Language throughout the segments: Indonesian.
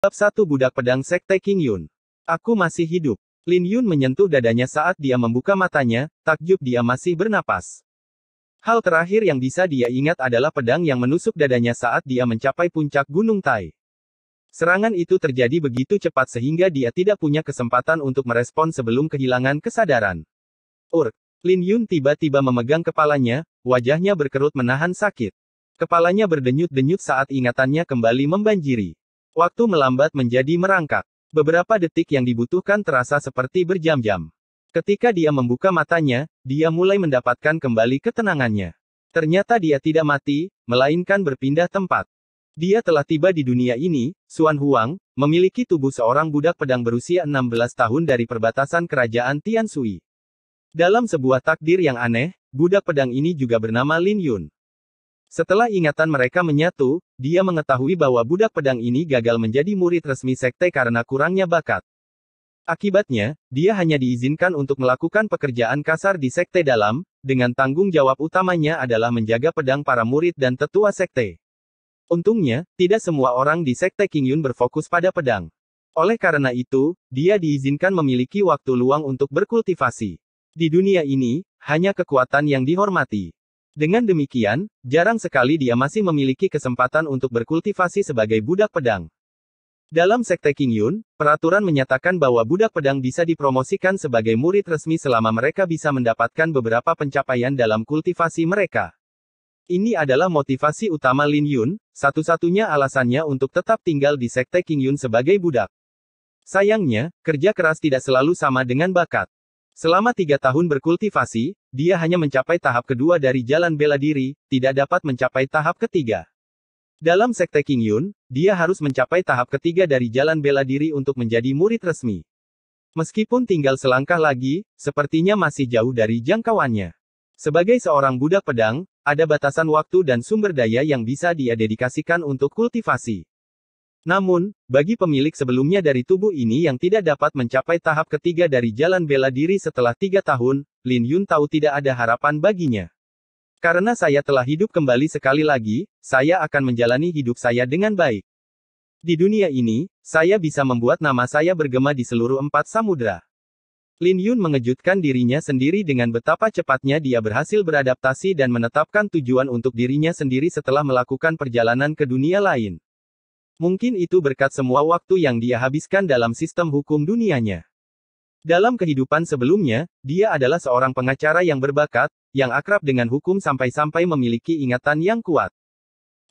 Bab 1 Budak Pedang Sekte King Yun. Aku masih hidup. Lin Yun menyentuh dadanya saat dia membuka matanya, takjub dia masih bernapas. Hal terakhir yang bisa dia ingat adalah pedang yang menusuk dadanya saat dia mencapai puncak Gunung Tai. Serangan itu terjadi begitu cepat sehingga dia tidak punya kesempatan untuk merespon sebelum kehilangan kesadaran. Lin Yun tiba-tiba memegang kepalanya, wajahnya berkerut menahan sakit. Kepalanya berdenyut-denyut saat ingatannya kembali membanjiri. Waktu melambat menjadi merangkak. Beberapa detik yang dibutuhkan terasa seperti berjam-jam. Ketika dia membuka matanya, dia mulai mendapatkan kembali ketenangannya. Ternyata dia tidak mati, melainkan berpindah tempat. Dia telah tiba di dunia ini, Xuan Huang, memiliki tubuh seorang budak pedang berusia 16 tahun dari perbatasan kerajaan Tianshui. Dalam sebuah takdir yang aneh, budak pedang ini juga bernama Lin Yun. Setelah ingatan mereka menyatu, dia mengetahui bahwa budak pedang ini gagal menjadi murid resmi sekte karena kurangnya bakat. Akibatnya, dia hanya diizinkan untuk melakukan pekerjaan kasar di sekte dalam, dengan tanggung jawab utamanya adalah menjaga pedang para murid dan tetua sekte. Untungnya, tidak semua orang di sekte King Yun berfokus pada pedang. Oleh karena itu, dia diizinkan memiliki waktu luang untuk berkultivasi. Di dunia ini, hanya kekuatan yang dihormati. Dengan demikian, jarang sekali dia masih memiliki kesempatan untuk berkultivasi sebagai budak pedang. Dalam sekte King Yun, peraturan menyatakan bahwa budak pedang bisa dipromosikan sebagai murid resmi selama mereka bisa mendapatkan beberapa pencapaian dalam kultivasi mereka. Ini adalah motivasi utama Lin Yun, satu-satunya alasannya untuk tetap tinggal di sekte King Yun sebagai budak. Sayangnya, kerja keras tidak selalu sama dengan bakat. Selama 3 tahun berkultivasi, dia hanya mencapai tahap kedua dari jalan bela diri, tidak dapat mencapai tahap ketiga. Dalam sekte King Yun, dia harus mencapai tahap ketiga dari jalan bela diri untuk menjadi murid resmi. Meskipun tinggal selangkah lagi, sepertinya masih jauh dari jangkauannya. Sebagai seorang budak pedang, ada batasan waktu dan sumber daya yang bisa dia dedikasikan untuk kultivasi. Namun, bagi pemilik sebelumnya dari tubuh ini yang tidak dapat mencapai tahap ketiga dari jalan bela diri setelah 3 tahun, Lin Yun tahu tidak ada harapan baginya. Karena saya telah hidup kembali sekali lagi, saya akan menjalani hidup saya dengan baik. Di dunia ini, saya bisa membuat nama saya bergema di seluruh 4 samudera. Lin Yun mengejutkan dirinya sendiri dengan betapa cepatnya dia berhasil beradaptasi dan menetapkan tujuan untuk dirinya sendiri setelah melakukan perjalanan ke dunia lain. Mungkin itu berkat semua waktu yang dia habiskan dalam sistem hukum dunianya. Dalam kehidupan sebelumnya, dia adalah seorang pengacara yang berbakat, yang akrab dengan hukum sampai-sampai memiliki ingatan yang kuat.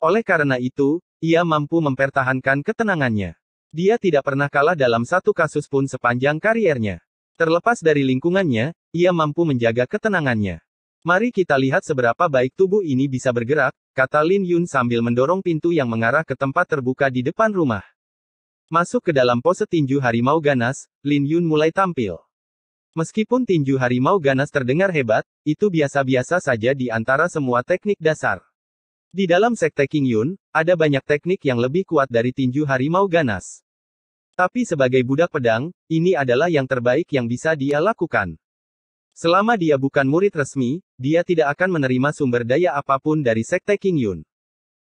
Oleh karena itu, ia mampu mempertahankan ketenangannya. Dia tidak pernah kalah dalam satu kasus pun sepanjang kariernya. Terlepas dari lingkungannya, ia mampu menjaga ketenangannya. Mari kita lihat seberapa baik tubuh ini bisa bergerak, kata Lin Yun sambil mendorong pintu yang mengarah ke tempat terbuka di depan rumah. Masuk ke dalam pose tinju harimau ganas, Lin Yun mulai tampil. Meskipun tinju harimau ganas terdengar hebat, itu biasa-biasa saja di antara semua teknik dasar. Di dalam sekte King Yun, ada banyak teknik yang lebih kuat dari tinju harimau ganas. Tapi sebagai budak pedang, ini adalah yang terbaik yang bisa dia lakukan. Selama dia bukan murid resmi, dia tidak akan menerima sumber daya apapun dari sekte King Yun.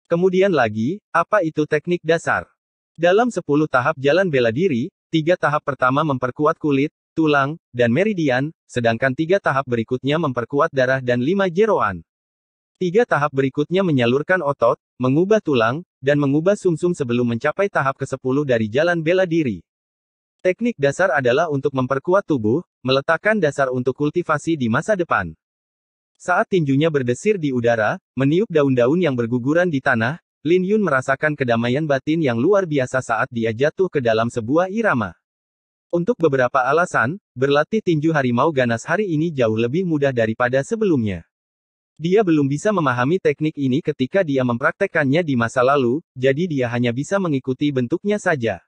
Kemudian lagi, apa itu teknik dasar? Dalam 10 tahap jalan bela diri, 3 tahap pertama memperkuat kulit, tulang, dan meridian, sedangkan 3 tahap berikutnya memperkuat darah dan 5 jeroan. 3 tahap berikutnya menyalurkan otot, mengubah tulang, dan mengubah sumsum sebelum mencapai tahap ke-10 dari jalan bela diri. Teknik dasar adalah untuk memperkuat tubuh, meletakkan dasar untuk kultivasi di masa depan. Saat tinjunya berdesir di udara, meniup daun-daun yang berguguran di tanah, Lin Yun merasakan kedamaian batin yang luar biasa saat dia jatuh ke dalam sebuah irama. Untuk beberapa alasan, berlatih tinju harimau ganas hari ini jauh lebih mudah daripada sebelumnya. Dia belum bisa memahami teknik ini ketika dia mempraktekkannya di masa lalu, jadi dia hanya bisa mengikuti bentuknya saja.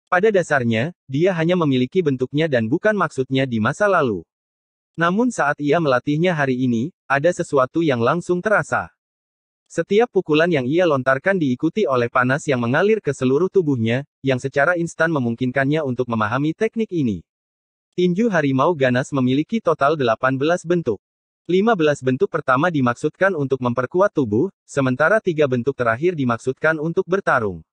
Pada dasarnya, dia hanya memiliki bentuknya dan bukan maksudnya di masa lalu. Namun saat ia melatihnya hari ini, ada sesuatu yang langsung terasa. Setiap pukulan yang ia lontarkan diikuti oleh panas yang mengalir ke seluruh tubuhnya, yang secara instan memungkinkannya untuk memahami teknik ini. Tinju harimau ganas memiliki total 18 bentuk. 15 bentuk pertama dimaksudkan untuk memperkuat tubuh, sementara 3 bentuk terakhir dimaksudkan untuk bertarung.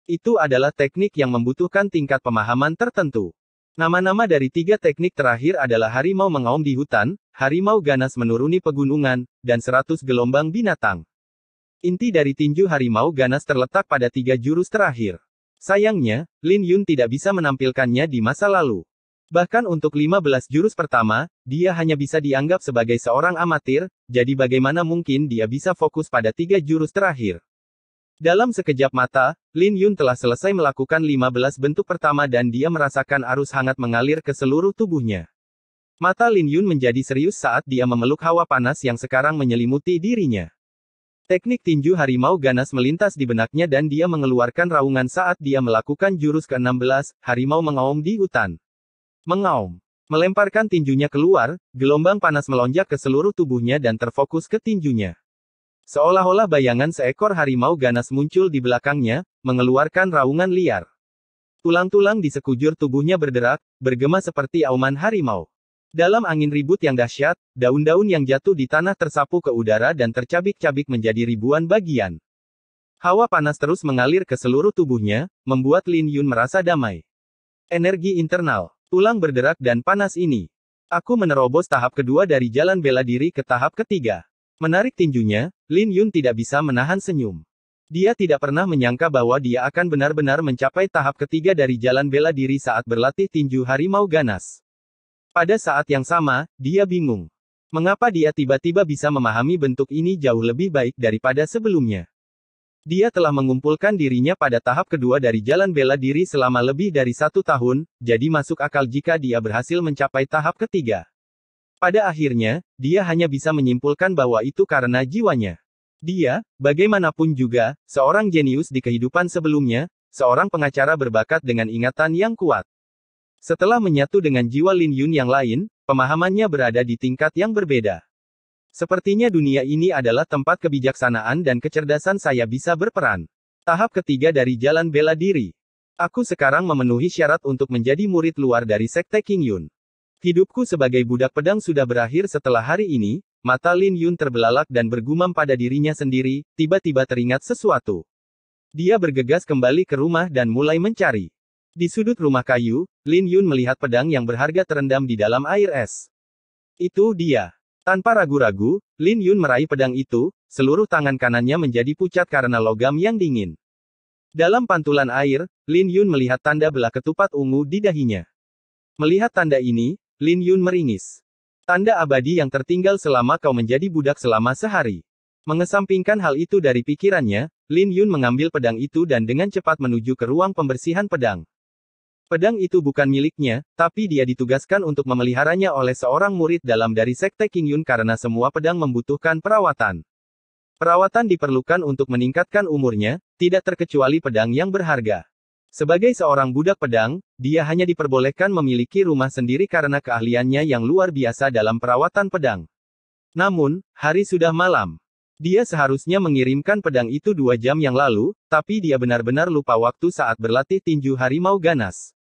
Itu adalah teknik yang membutuhkan tingkat pemahaman tertentu. Nama-nama dari 3 teknik terakhir adalah harimau mengaum di hutan, harimau ganas menuruni pegunungan, dan 100 gelombang binatang. Inti dari tinju harimau ganas terletak pada 3 jurus terakhir. Sayangnya, Lin Yun tidak bisa menampilkannya di masa lalu. Bahkan untuk 15 jurus pertama, dia hanya bisa dianggap sebagai seorang amatir, jadi bagaimana mungkin dia bisa fokus pada 3 jurus terakhir. Dalam sekejap mata, Lin Yun telah selesai melakukan 15 bentuk pertama dan dia merasakan arus hangat mengalir ke seluruh tubuhnya. Mata Lin Yun menjadi serius saat dia memeluk hawa panas yang sekarang menyelimuti dirinya. Teknik tinju harimau ganas melintas di benaknya dan dia mengeluarkan raungan saat dia melakukan jurus ke-16, harimau mengaum di hutan. Mengaum. Melemparkan tinjunya keluar, gelombang panas melonjak ke seluruh tubuhnya dan terfokus ke tinjunya. Seolah-olah bayangan seekor harimau ganas muncul di belakangnya, mengeluarkan raungan liar. Tulang-tulang di sekujur tubuhnya berderak, bergema seperti auman harimau. Dalam angin ribut yang dahsyat, daun-daun yang jatuh di tanah tersapu ke udara dan tercabik-cabik menjadi ribuan bagian. Hawa panas terus mengalir ke seluruh tubuhnya, membuat Lin Yun merasa damai. Energi internal. Tulang berderak dan panas ini. Aku menerobos tahap kedua dari jalan bela diri ke tahap ketiga. Menarik tinjunya, Lin Yun tidak bisa menahan senyum. Dia tidak pernah menyangka bahwa dia akan benar-benar mencapai tahap ketiga dari jalan bela diri saat berlatih tinju harimau ganas. Pada saat yang sama, dia bingung. Mengapa dia tiba-tiba bisa memahami bentuk ini jauh lebih baik daripada sebelumnya? Dia telah mengumpulkan dirinya pada tahap kedua dari jalan bela diri selama lebih dari 1 tahun, jadi masuk akal jika dia berhasil mencapai tahap ketiga. Pada akhirnya, dia hanya bisa menyimpulkan bahwa itu karena jiwanya. Dia, bagaimanapun juga, seorang jenius di kehidupan sebelumnya, seorang pengacara berbakat dengan ingatan yang kuat. Setelah menyatu dengan jiwa Lin Yun yang lain, pemahamannya berada di tingkat yang berbeda. Sepertinya dunia ini adalah tempat kebijaksanaan dan kecerdasan saya bisa berperan. Tahap ketiga dari jalan bela diri. Aku sekarang memenuhi syarat untuk menjadi murid luar dari Sekte King Yun. Hidupku sebagai budak pedang sudah berakhir setelah hari ini. Mata Lin Yun terbelalak dan bergumam pada dirinya sendiri, tiba-tiba teringat sesuatu. Dia bergegas kembali ke rumah dan mulai mencari. Di sudut rumah kayu, Lin Yun melihat pedang yang berharga terendam di dalam air es. Itu dia. Tanpa ragu-ragu, Lin Yun meraih pedang itu, seluruh tangan kanannya menjadi pucat karena logam yang dingin. Dalam pantulan air, Lin Yun melihat tanda belah ketupat ungu di dahinya. Melihat tanda ini, Lin Yun meringis. Tanda abadi yang tertinggal selama kau menjadi budak selama sehari. Mengesampingkan hal itu dari pikirannya, Lin Yun mengambil pedang itu dan dengan cepat menuju ke ruang pembersihan pedang. Pedang itu bukan miliknya, tapi dia ditugaskan untuk memeliharanya oleh seorang murid dalam dari Sekte King Yun karena semua pedang membutuhkan perawatan. Perawatan diperlukan untuk meningkatkan umurnya, tidak terkecuali pedang yang berharga. Sebagai seorang budak pedang, dia hanya diperbolehkan memiliki rumah sendiri karena keahliannya yang luar biasa dalam perawatan pedang. Namun, hari sudah malam. Dia seharusnya mengirimkan pedang itu 2 jam yang lalu, tapi dia benar-benar lupa waktu saat berlatih tinju harimau ganas.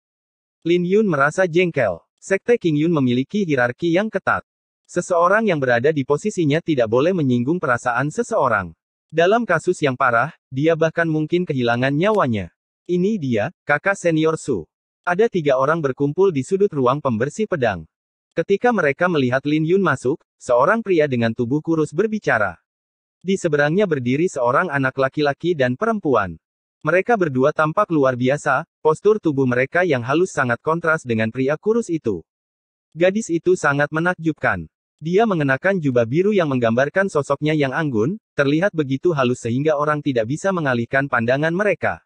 Lin Yun merasa jengkel. Sekte King Yun memiliki hierarki yang ketat. Seseorang yang berada di posisinya tidak boleh menyinggung perasaan seseorang. Dalam kasus yang parah, dia bahkan mungkin kehilangan nyawanya. Ini dia, kakak senior Su. Ada 3 orang berkumpul di sudut ruang pembersih pedang. Ketika mereka melihat Lin Yun masuk, seorang pria dengan tubuh kurus berbicara. Di seberangnya berdiri seorang anak laki-laki dan perempuan. Mereka berdua tampak luar biasa, postur tubuh mereka yang halus sangat kontras dengan pria kurus itu. Gadis itu sangat menakjubkan. Dia mengenakan jubah biru yang menggambarkan sosoknya yang anggun, terlihat begitu halus sehingga orang tidak bisa mengalihkan pandangan mereka.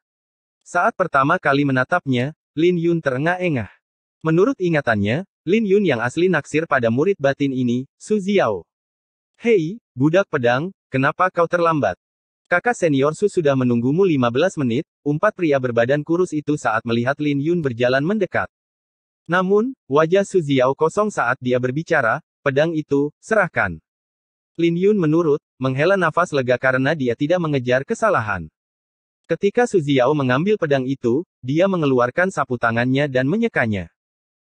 Saat pertama kali menatapnya, Lin Yun terengah-engah. Menurut ingatannya, Lin Yun yang asli naksir pada murid batin ini, Su Ziao. Hei, budak pedang, kenapa kau terlambat? Kakak senior Su sudah menunggumu 15 menit, umpat pria berbadan kurus itu saat melihat Lin Yun berjalan mendekat. Namun, wajah Su Ziao kosong saat dia berbicara, pedang itu, serahkan. Lin Yun menurut, menghela nafas lega karena dia tidak mengejar kesalahan. Ketika Su Ziao mengambil pedang itu, dia mengeluarkan sapu tangannya dan menyekanya.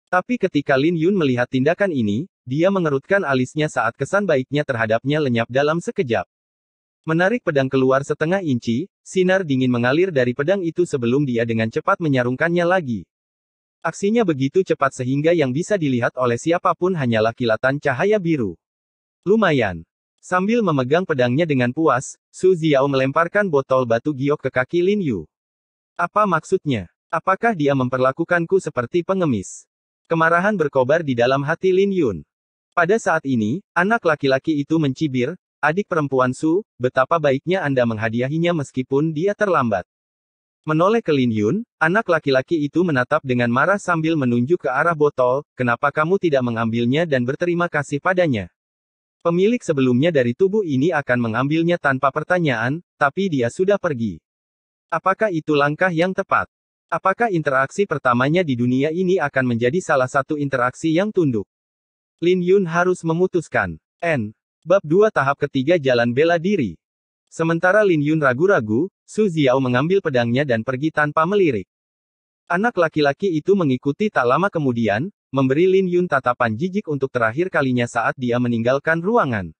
Tapi ketika Lin Yun melihat tindakan ini, dia mengerutkan alisnya saat kesan baiknya terhadapnya lenyap dalam sekejap. Menarik pedang keluar setengah inci, sinar dingin mengalir dari pedang itu sebelum dia dengan cepat menyarungkannya lagi. Aksinya begitu cepat sehingga yang bisa dilihat oleh siapapun hanyalah kilatan cahaya biru. Lumayan. Sambil memegang pedangnya dengan puas, Su Xiao melemparkan botol batu giok ke kaki Lin Yu. Apa maksudnya? Apakah dia memperlakukanku seperti pengemis? Kemarahan berkobar di dalam hati Lin Yun. Pada saat ini, anak laki-laki itu mencibir, "Adik perempuan Su, betapa baiknya Anda menghadiahinya meskipun dia terlambat." Menoleh ke Lin Yun, anak laki-laki itu menatap dengan marah sambil menunjuk ke arah botol, "Kenapa kamu tidak mengambilnya dan berterima kasih padanya?" Pemilik sebelumnya dari tubuh ini akan mengambilnya tanpa pertanyaan, tapi dia sudah pergi. Apakah itu langkah yang tepat? Apakah interaksi pertamanya di dunia ini akan menjadi salah satu interaksi yang tunduk? Lin Yun harus memutuskan. Bab 2 tahap ketiga jalan bela diri. Sementara Lin Yun ragu-ragu, Su Xiao mengambil pedangnya dan pergi tanpa melirik. Anak laki-laki itu mengikuti tak lama kemudian, memberi Lin Yun tatapan jijik untuk terakhir kalinya saat dia meninggalkan ruangan.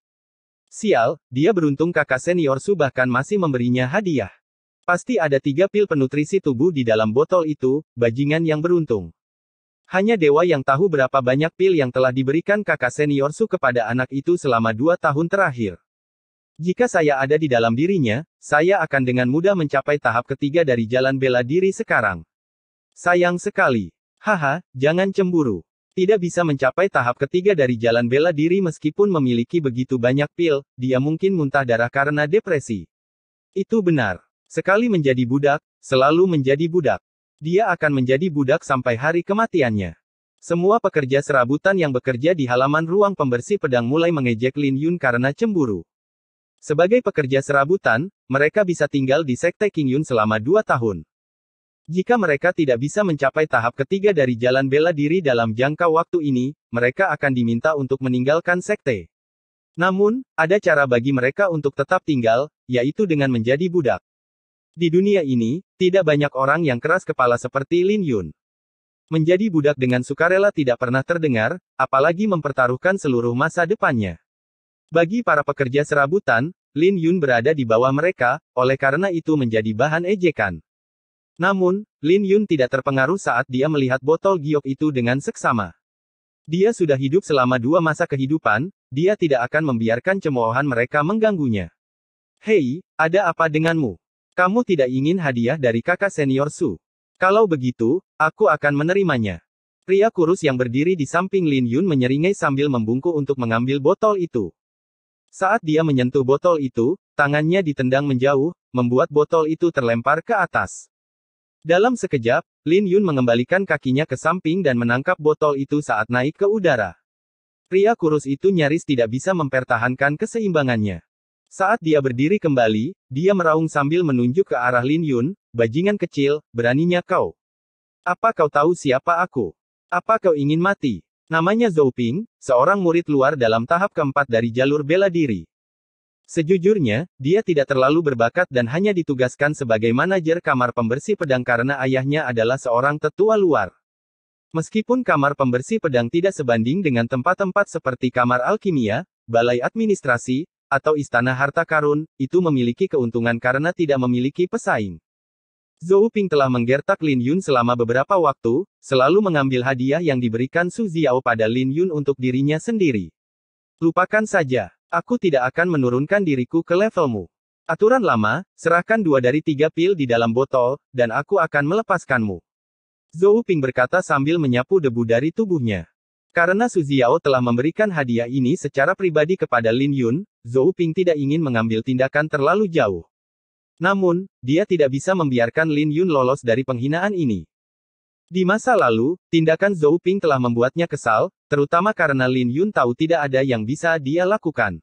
Sial, dia beruntung kakak senior Su bahkan masih memberinya hadiah. Pasti ada 3 pil penutrisi tubuh di dalam botol itu, bajingan yang beruntung. Hanya dewa yang tahu berapa banyak pil yang telah diberikan kakak senior Su kepada anak itu selama 2 tahun terakhir. Jika saya ada di dalam dirinya, saya akan dengan mudah mencapai tahap ketiga dari jalan bela diri sekarang. Sayang sekali. Haha, jangan cemburu. Tidak bisa mencapai tahap ketiga dari jalan bela diri meskipun memiliki begitu banyak pil, dia mungkin muntah darah karena depresi. Itu benar. Sekali menjadi budak, selalu menjadi budak. Dia akan menjadi budak sampai hari kematiannya. Semua pekerja serabutan yang bekerja di halaman ruang pembersih pedang mulai mengejek Lin Yun karena cemburu. Sebagai pekerja serabutan, mereka bisa tinggal di Sekte King Yun selama 2 tahun. Jika mereka tidak bisa mencapai tahap ketiga dari jalan bela diri dalam jangka waktu ini, mereka akan diminta untuk meninggalkan sekte. Namun, ada cara bagi mereka untuk tetap tinggal, yaitu dengan menjadi budak. Di dunia ini, tidak banyak orang yang keras kepala seperti Lin Yun. Menjadi budak dengan sukarela tidak pernah terdengar, apalagi mempertaruhkan seluruh masa depannya. Bagi para pekerja serabutan, Lin Yun berada di bawah mereka, oleh karena itu menjadi bahan ejekan. Namun, Lin Yun tidak terpengaruh saat dia melihat botol giok itu dengan seksama. Dia sudah hidup selama 2 masa kehidupan, dia tidak akan membiarkan cemoohan mereka mengganggunya. Hei, ada apa denganmu? Kamu tidak ingin hadiah dari kakak senior Su? Kalau begitu, aku akan menerimanya. Pria kurus yang berdiri di samping Lin Yun menyeringai sambil membungkuk untuk mengambil botol itu. Saat dia menyentuh botol itu, tangannya ditendang menjauh, membuat botol itu terlempar ke atas. Dalam sekejap, Lin Yun mengembalikan kakinya ke samping dan menangkap botol itu saat naik ke udara. Pria kurus itu nyaris tidak bisa mempertahankan keseimbangannya. Saat dia berdiri kembali, dia meraung sambil menunjuk ke arah Lin Yun, "Bajingan kecil, beraninya kau. Apa kau tahu siapa aku? Apa kau ingin mati?" Namanya Zhou Ping, seorang murid luar dalam tahap keempat dari jalur bela diri. Sejujurnya, dia tidak terlalu berbakat dan hanya ditugaskan sebagai manajer kamar pembersih pedang karena ayahnya adalah seorang tetua luar. Meskipun kamar pembersih pedang tidak sebanding dengan tempat-tempat seperti kamar alkimia, balai administrasi, atau istana harta karun, itu memiliki keuntungan karena tidak memiliki pesaing. Zhou Ping telah menggertak Lin Yun selama beberapa waktu, selalu mengambil hadiah yang diberikan Su Xiao pada Lin Yun untuk dirinya sendiri. Lupakan saja. Aku tidak akan menurunkan diriku ke levelmu. Aturan lama, serahkan 2 dari 3 pil di dalam botol, dan aku akan melepaskanmu. Zhou Ping berkata sambil menyapu debu dari tubuhnya. Karena Su Xiao telah memberikan hadiah ini secara pribadi kepada Lin Yun, Zhou Ping tidak ingin mengambil tindakan terlalu jauh. Namun, dia tidak bisa membiarkan Lin Yun lolos dari penghinaan ini. Di masa lalu, tindakan Zhou Ping telah membuatnya kesal, terutama karena Lin Yun tahu tidak ada yang bisa dia lakukan.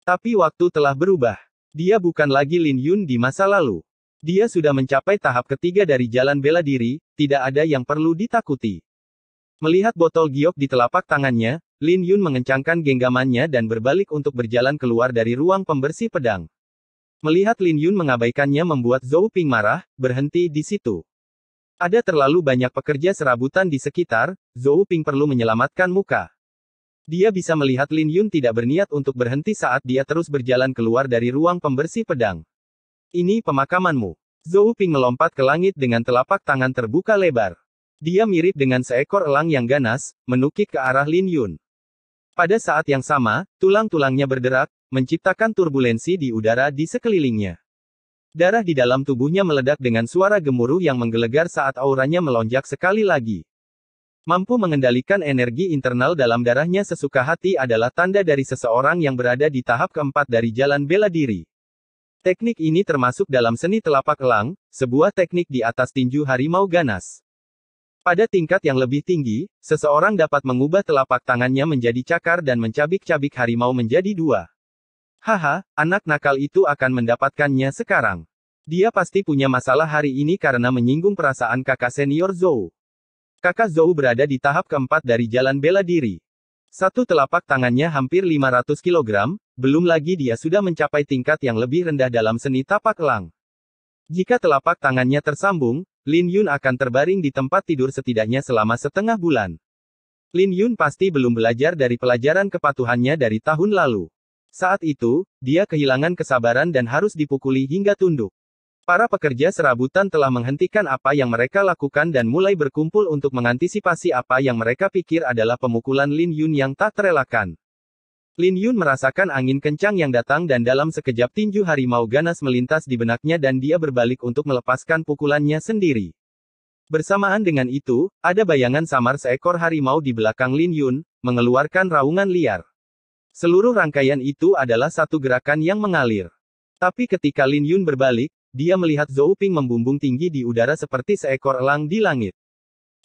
Tapi waktu telah berubah. Dia bukan lagi Lin Yun di masa lalu. Dia sudah mencapai tahap ketiga dari jalan bela diri, tidak ada yang perlu ditakuti. Melihat botol giok di telapak tangannya, Lin Yun mengencangkan genggamannya dan berbalik untuk berjalan keluar dari ruang pembersih pedang. Melihat Lin Yun mengabaikannya membuat Zhou Ping marah, berhenti di situ. Ada terlalu banyak pekerja serabutan di sekitar, Zhou Ping perlu menyelamatkan muka. Dia bisa melihat Lin Yun tidak berniat untuk berhenti saat dia terus berjalan keluar dari ruang pembersih pedang. Ini pemakamanmu. Zhou Ping melompat ke langit dengan telapak tangan terbuka lebar. Dia mirip dengan seekor elang yang ganas, menukik ke arah Lin Yun. Pada saat yang sama, tulang-tulangnya berderak, menciptakan turbulensi di udara di sekelilingnya. Darah di dalam tubuhnya meledak dengan suara gemuruh yang menggelegar saat auranya melonjak sekali lagi. Mampu mengendalikan energi internal dalam darahnya sesuka hati adalah tanda dari seseorang yang berada di tahap keempat dari jalan bela diri. Teknik ini termasuk dalam seni telapak elang, sebuah teknik di atas tinju harimau ganas. Pada tingkat yang lebih tinggi, seseorang dapat mengubah telapak tangannya menjadi cakar dan mencabik-cabik harimau menjadi dua. Haha, anak nakal itu akan mendapatkannya sekarang. Dia pasti punya masalah hari ini karena menyinggung perasaan kakak senior Zhou. Kakak Zhou berada di tahap keempat dari jalan bela diri. Satu telapak tangannya hampir 500 kg, belum lagi dia sudah mencapai tingkat yang lebih rendah dalam seni tapak elang. Jika telapak tangannya tersambung, Lin Yun akan terbaring di tempat tidur setidaknya selama setengah bulan. Lin Yun pasti belum belajar dari pelajaran kepatuhannya dari tahun lalu. Saat itu, dia kehilangan kesabaran dan harus dipukuli hingga tunduk. Para pekerja serabutan telah menghentikan apa yang mereka lakukan dan mulai berkumpul untuk mengantisipasi apa yang mereka pikir adalah pemukulan Lin Yun yang tak terelakkan. Lin Yun merasakan angin kencang yang datang dan dalam sekejap tinju harimau ganas melintas di benaknya dan dia berbalik untuk melepaskan pukulannya sendiri. Bersamaan dengan itu, ada bayangan samar seekor harimau di belakang Lin Yun, mengeluarkan raungan liar. Seluruh rangkaian itu adalah satu gerakan yang mengalir. Tapi ketika Lin Yun berbalik, dia melihat Zhou Ping membumbung tinggi di udara seperti seekor elang di langit.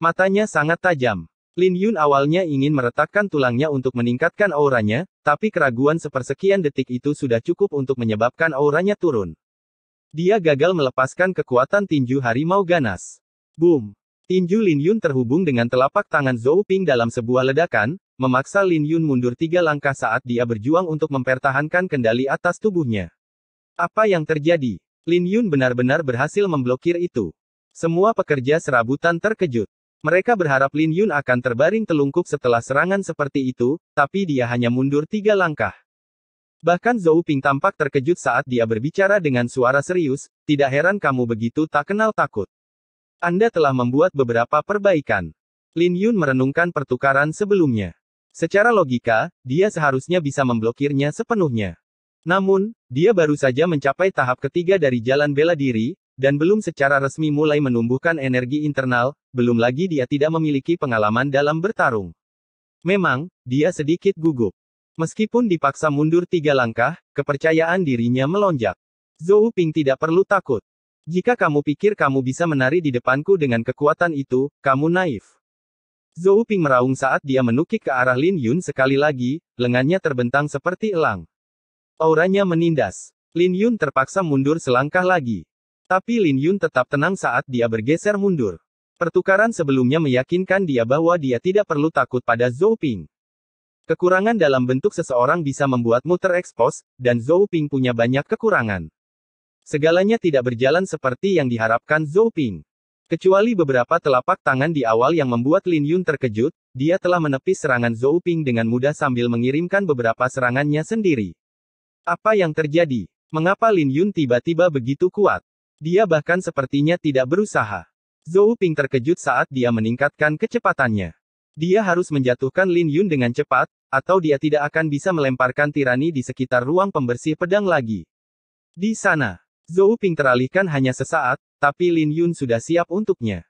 Matanya sangat tajam. Lin Yun awalnya ingin meretakkan tulangnya untuk meningkatkan auranya, tapi keraguan sepersekian detik itu sudah cukup untuk menyebabkan auranya turun. Dia gagal melepaskan kekuatan tinju harimau ganas. Boom! Tinju Lin Yun terhubung dengan telapak tangan Zhou Ping dalam sebuah ledakan, memaksa Lin Yun mundur 3 langkah saat dia berjuang untuk mempertahankan kendali atas tubuhnya. Apa yang terjadi? Lin Yun benar-benar berhasil memblokir itu. Semua pekerja serabutan terkejut. Mereka berharap Lin Yun akan terbaring telungkup setelah serangan seperti itu, tapi dia hanya mundur 3 langkah. Bahkan Zhou Ping tampak terkejut saat dia berbicara dengan suara serius, tidak heran kamu begitu tak kenal takut. Anda telah membuat beberapa perbaikan. Lin Yun merenungkan pertukaran sebelumnya. Secara logika, dia seharusnya bisa memblokirnya sepenuhnya. Namun, dia baru saja mencapai tahap ketiga dari jalan bela diri, dan belum secara resmi mulai menumbuhkan energi internal, belum lagi dia tidak memiliki pengalaman dalam bertarung. Memang, dia sedikit gugup. Meskipun dipaksa mundur 3 langkah, kepercayaan dirinya melonjak. Zhou Ping tidak perlu takut. Jika kamu pikir kamu bisa menari di depanku dengan kekuatan itu, kamu naif. Zhou Ping meraung saat dia menukik ke arah Lin Yun sekali lagi, lengannya terbentang seperti elang. Auranya menindas. Lin Yun terpaksa mundur selangkah lagi. Tapi Lin Yun tetap tenang saat dia bergeser mundur. Pertukaran sebelumnya meyakinkan dia bahwa dia tidak perlu takut pada Zhou Ping. Kekurangan dalam bentuk seseorang bisa membuatmu terekspos, dan Zhou Ping punya banyak kekurangan. Segalanya tidak berjalan seperti yang diharapkan Zhou Ping. Kecuali beberapa telapak tangan di awal yang membuat Lin Yun terkejut, dia telah menepis serangan Zhou Ping dengan mudah sambil mengirimkan beberapa serangannya sendiri. Apa yang terjadi? Mengapa Lin Yun tiba-tiba begitu kuat? Dia bahkan sepertinya tidak berusaha. Zhou Ping terkejut saat dia meningkatkan kecepatannya. Dia harus menjatuhkan Lin Yun dengan cepat, atau dia tidak akan bisa melemparkan tirani di sekitar ruang pembersih pedang lagi. Di sana, Zhou Ping teralihkan hanya sesaat, tapi Lin Yun sudah siap untuknya.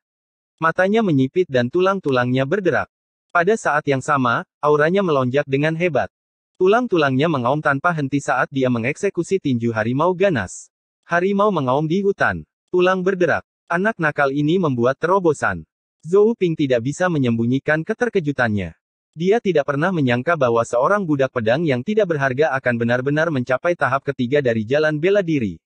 Matanya menyipit dan tulang-tulangnya berderak. Pada saat yang sama, auranya melonjak dengan hebat. Tulang-tulangnya mengaum tanpa henti saat dia mengeksekusi tinju harimau ganas. Harimau mengaum di hutan. Tulang berderak. Anak nakal ini membuat terobosan. Zhou Ping tidak bisa menyembunyikan keterkejutannya. Dia tidak pernah menyangka bahwa seorang budak pedang yang tidak berharga akan benar-benar mencapai tahap ketiga dari jalan bela diri.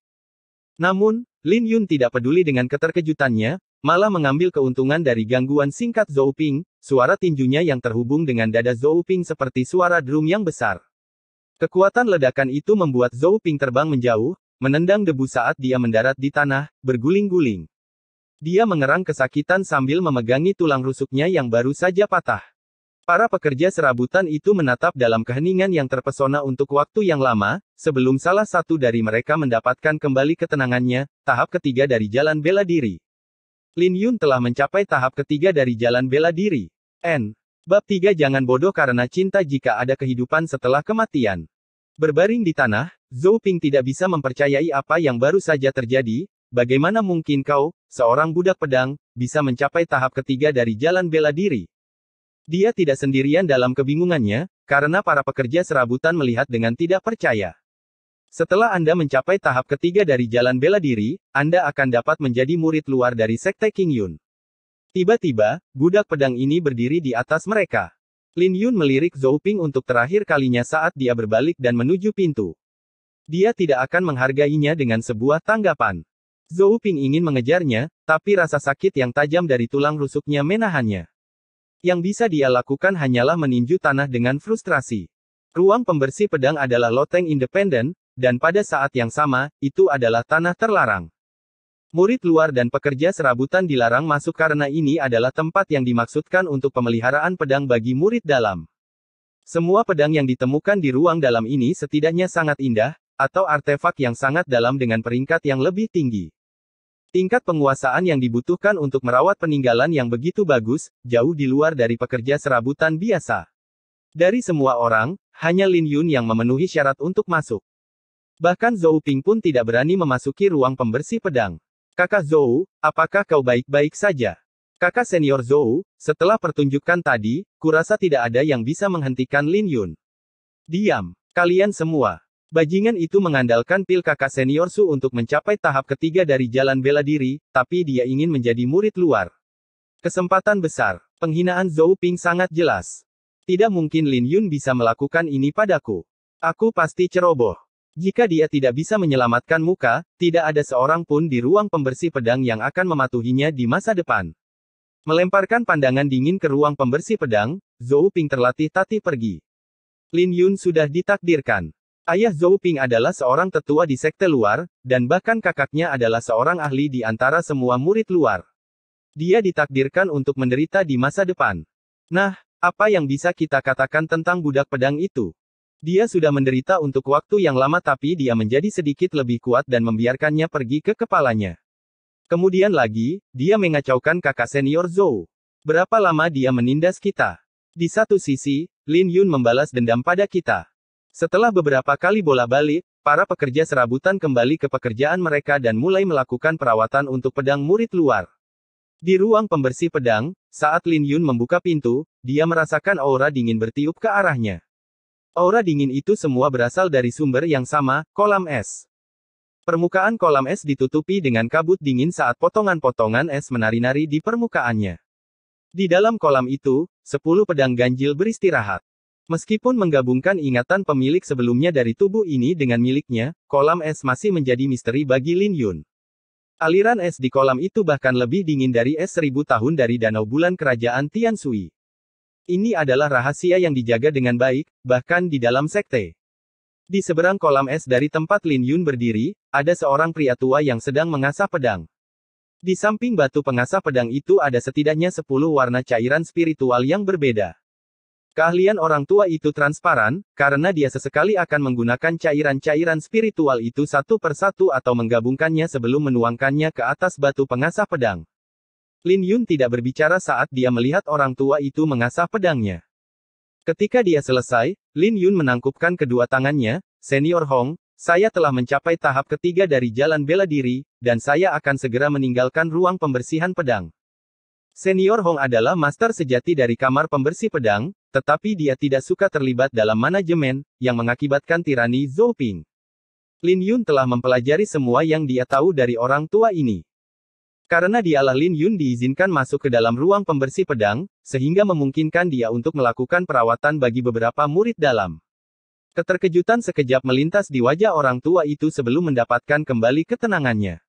Namun, Lin Yun tidak peduli dengan keterkejutannya, malah mengambil keuntungan dari gangguan singkat Zhou Ping. Suara tinjunya yang terhubung dengan dada Zhou Ping seperti suara drum yang besar. Kekuatan ledakan itu membuat Zhou Ping terbang menjauh, menendang debu saat dia mendarat di tanah, berguling-guling. Dia mengerang kesakitan sambil memegangi tulang rusuknya yang baru saja patah. Para pekerja serabutan itu menatap dalam keheningan yang terpesona untuk waktu yang lama, sebelum salah satu dari mereka mendapatkan kembali ketenangannya, tahap ketiga dari jalan bela diri. Lin Yun telah mencapai tahap ketiga dari jalan bela diri. Bab 3 Jangan bodoh karena cinta jika ada kehidupan setelah kematian. Berbaring di tanah, Zhou Ping tidak bisa mempercayai apa yang baru saja terjadi. Bagaimana mungkin kau, seorang budak pedang, bisa mencapai tahap ketiga dari jalan bela diri? Dia tidak sendirian dalam kebingungannya, karena para pekerja serabutan melihat dengan tidak percaya. Setelah Anda mencapai tahap ketiga dari jalan bela diri, Anda akan dapat menjadi murid luar dari Sekte King Yun. Tiba-tiba, budak pedang ini berdiri di atas mereka. Lin Yun melirik Zhou Ping untuk terakhir kalinya saat dia berbalik dan menuju pintu. Dia tidak akan menghargainya dengan sebuah tanggapan. Zhou Ping ingin mengejarnya, tapi rasa sakit yang tajam dari tulang rusuknya menahannya. Yang bisa dia lakukan hanyalah meninju tanah dengan frustrasi. Ruang pembersih pedang adalah loteng independen, dan pada saat yang sama, itu adalah tanah terlarang. Murid luar dan pekerja serabutan dilarang masuk karena ini adalah tempat yang dimaksudkan untuk pemeliharaan pedang bagi murid dalam. Semua pedang yang ditemukan di ruang dalam ini setidaknya sangat indah, atau artefak yang sangat dalam dengan peringkat yang lebih tinggi. Tingkat penguasaan yang dibutuhkan untuk merawat peninggalan yang begitu bagus, jauh di luar dari pekerja serabutan biasa. Dari semua orang, hanya Lin Yun yang memenuhi syarat untuk masuk. Bahkan Zhou Ping pun tidak berani memasuki ruang pembersih pedang. Kakak Zhou, apakah kau baik-baik saja? Kakak senior Zhou, setelah pertunjukan tadi, kurasa tidak ada yang bisa menghentikan Lin Yun. Diam, kalian semua. Bajingan itu mengandalkan pil kakak senior Su untuk mencapai tahap ketiga dari jalan bela diri, tapi dia ingin menjadi murid luar. Kesempatan besar. Penghinaan Zhou Ping sangat jelas. Tidak mungkin Lin Yun bisa melakukan ini padaku. Aku pasti ceroboh. Jika dia tidak bisa menyelamatkan muka, tidak ada seorang pun di ruang pembersih pedang yang akan mematuhinya di masa depan. Melemparkan pandangan dingin ke ruang pembersih pedang, Zhou Ping terlatih-tatih pergi. Lin Yun sudah ditakdirkan. Ayah Zhou Ping adalah seorang tetua di sekte luar, dan bahkan kakaknya adalah seorang ahli di antara semua murid luar. Dia ditakdirkan untuk menderita di masa depan. Nah, apa yang bisa kita katakan tentang budak pedang itu? Dia sudah menderita untuk waktu yang lama tapi dia menjadi sedikit lebih kuat dan membiarkannya pergi ke kepalanya. Kemudian lagi, dia mengacaukan kakak senior Zhou. Berapa lama dia menindas kita? Di satu sisi, Lin Yun membalas dendam pada kita. Setelah beberapa kali bola-balik, para pekerja serabutan kembali ke pekerjaan mereka dan mulai melakukan perawatan untuk pedang murid luar. Di ruang pembersih pedang, saat Lin Yun membuka pintu, dia merasakan aura dingin bertiup ke arahnya. Aura dingin itu semua berasal dari sumber yang sama, kolam es. Permukaan kolam es ditutupi dengan kabut dingin saat potongan-potongan es menari-nari di permukaannya. Di dalam kolam itu, 10 pedang ganjil beristirahat. Meskipun menggabungkan ingatan pemilik sebelumnya dari tubuh ini dengan miliknya, kolam es masih menjadi misteri bagi Lin Yun. Aliran es di kolam itu bahkan lebih dingin dari es 1000 tahun dari danau bulan kerajaan Tianshui. Ini adalah rahasia yang dijaga dengan baik, bahkan di dalam sekte. Di seberang kolam es dari tempat Lin Yun berdiri, ada seorang pria tua yang sedang mengasah pedang. Di samping batu pengasah pedang itu ada setidaknya 10 warna cairan spiritual yang berbeda. Keahlian orang tua itu transparan, karena dia sesekali akan menggunakan cairan-cairan spiritual itu satu persatu atau menggabungkannya sebelum menuangkannya ke atas batu pengasah pedang. Lin Yun tidak berbicara saat dia melihat orang tua itu mengasah pedangnya. Ketika dia selesai, Lin Yun menangkupkan kedua tangannya, Senior Hong, saya telah mencapai tahap ketiga dari jalan bela diri, dan saya akan segera meninggalkan ruang pembersihan pedang. Senior Hong adalah master sejati dari kamar pembersih pedang, tetapi dia tidak suka terlibat dalam manajemen, yang mengakibatkan tirani Zhou Ping. Lin Yun telah mempelajari semua yang dia tahu dari orang tua ini. Karena dialah Lin Yun diizinkan masuk ke dalam ruang pembersih pedang, sehingga memungkinkan dia untuk melakukan perawatan bagi beberapa murid dalam. Keterkejutan sekejap melintas di wajah orang tua itu sebelum mendapatkan kembali ketenangannya.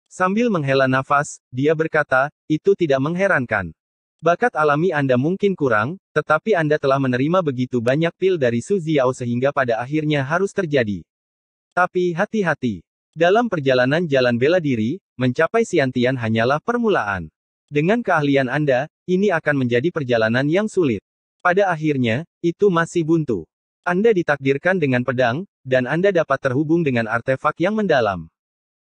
Sambil menghela nafas, dia berkata, itu tidak mengherankan. Bakat alami Anda mungkin kurang, tetapi Anda telah menerima begitu banyak pil dari Su Ziao sehingga pada akhirnya harus terjadi. Tapi hati-hati. Dalam perjalanan jalan bela diri, mencapai Xiantian hanyalah permulaan. Dengan keahlian Anda, ini akan menjadi perjalanan yang sulit. Pada akhirnya, itu masih buntu. Anda ditakdirkan dengan pedang, dan Anda dapat terhubung dengan artefak yang mendalam.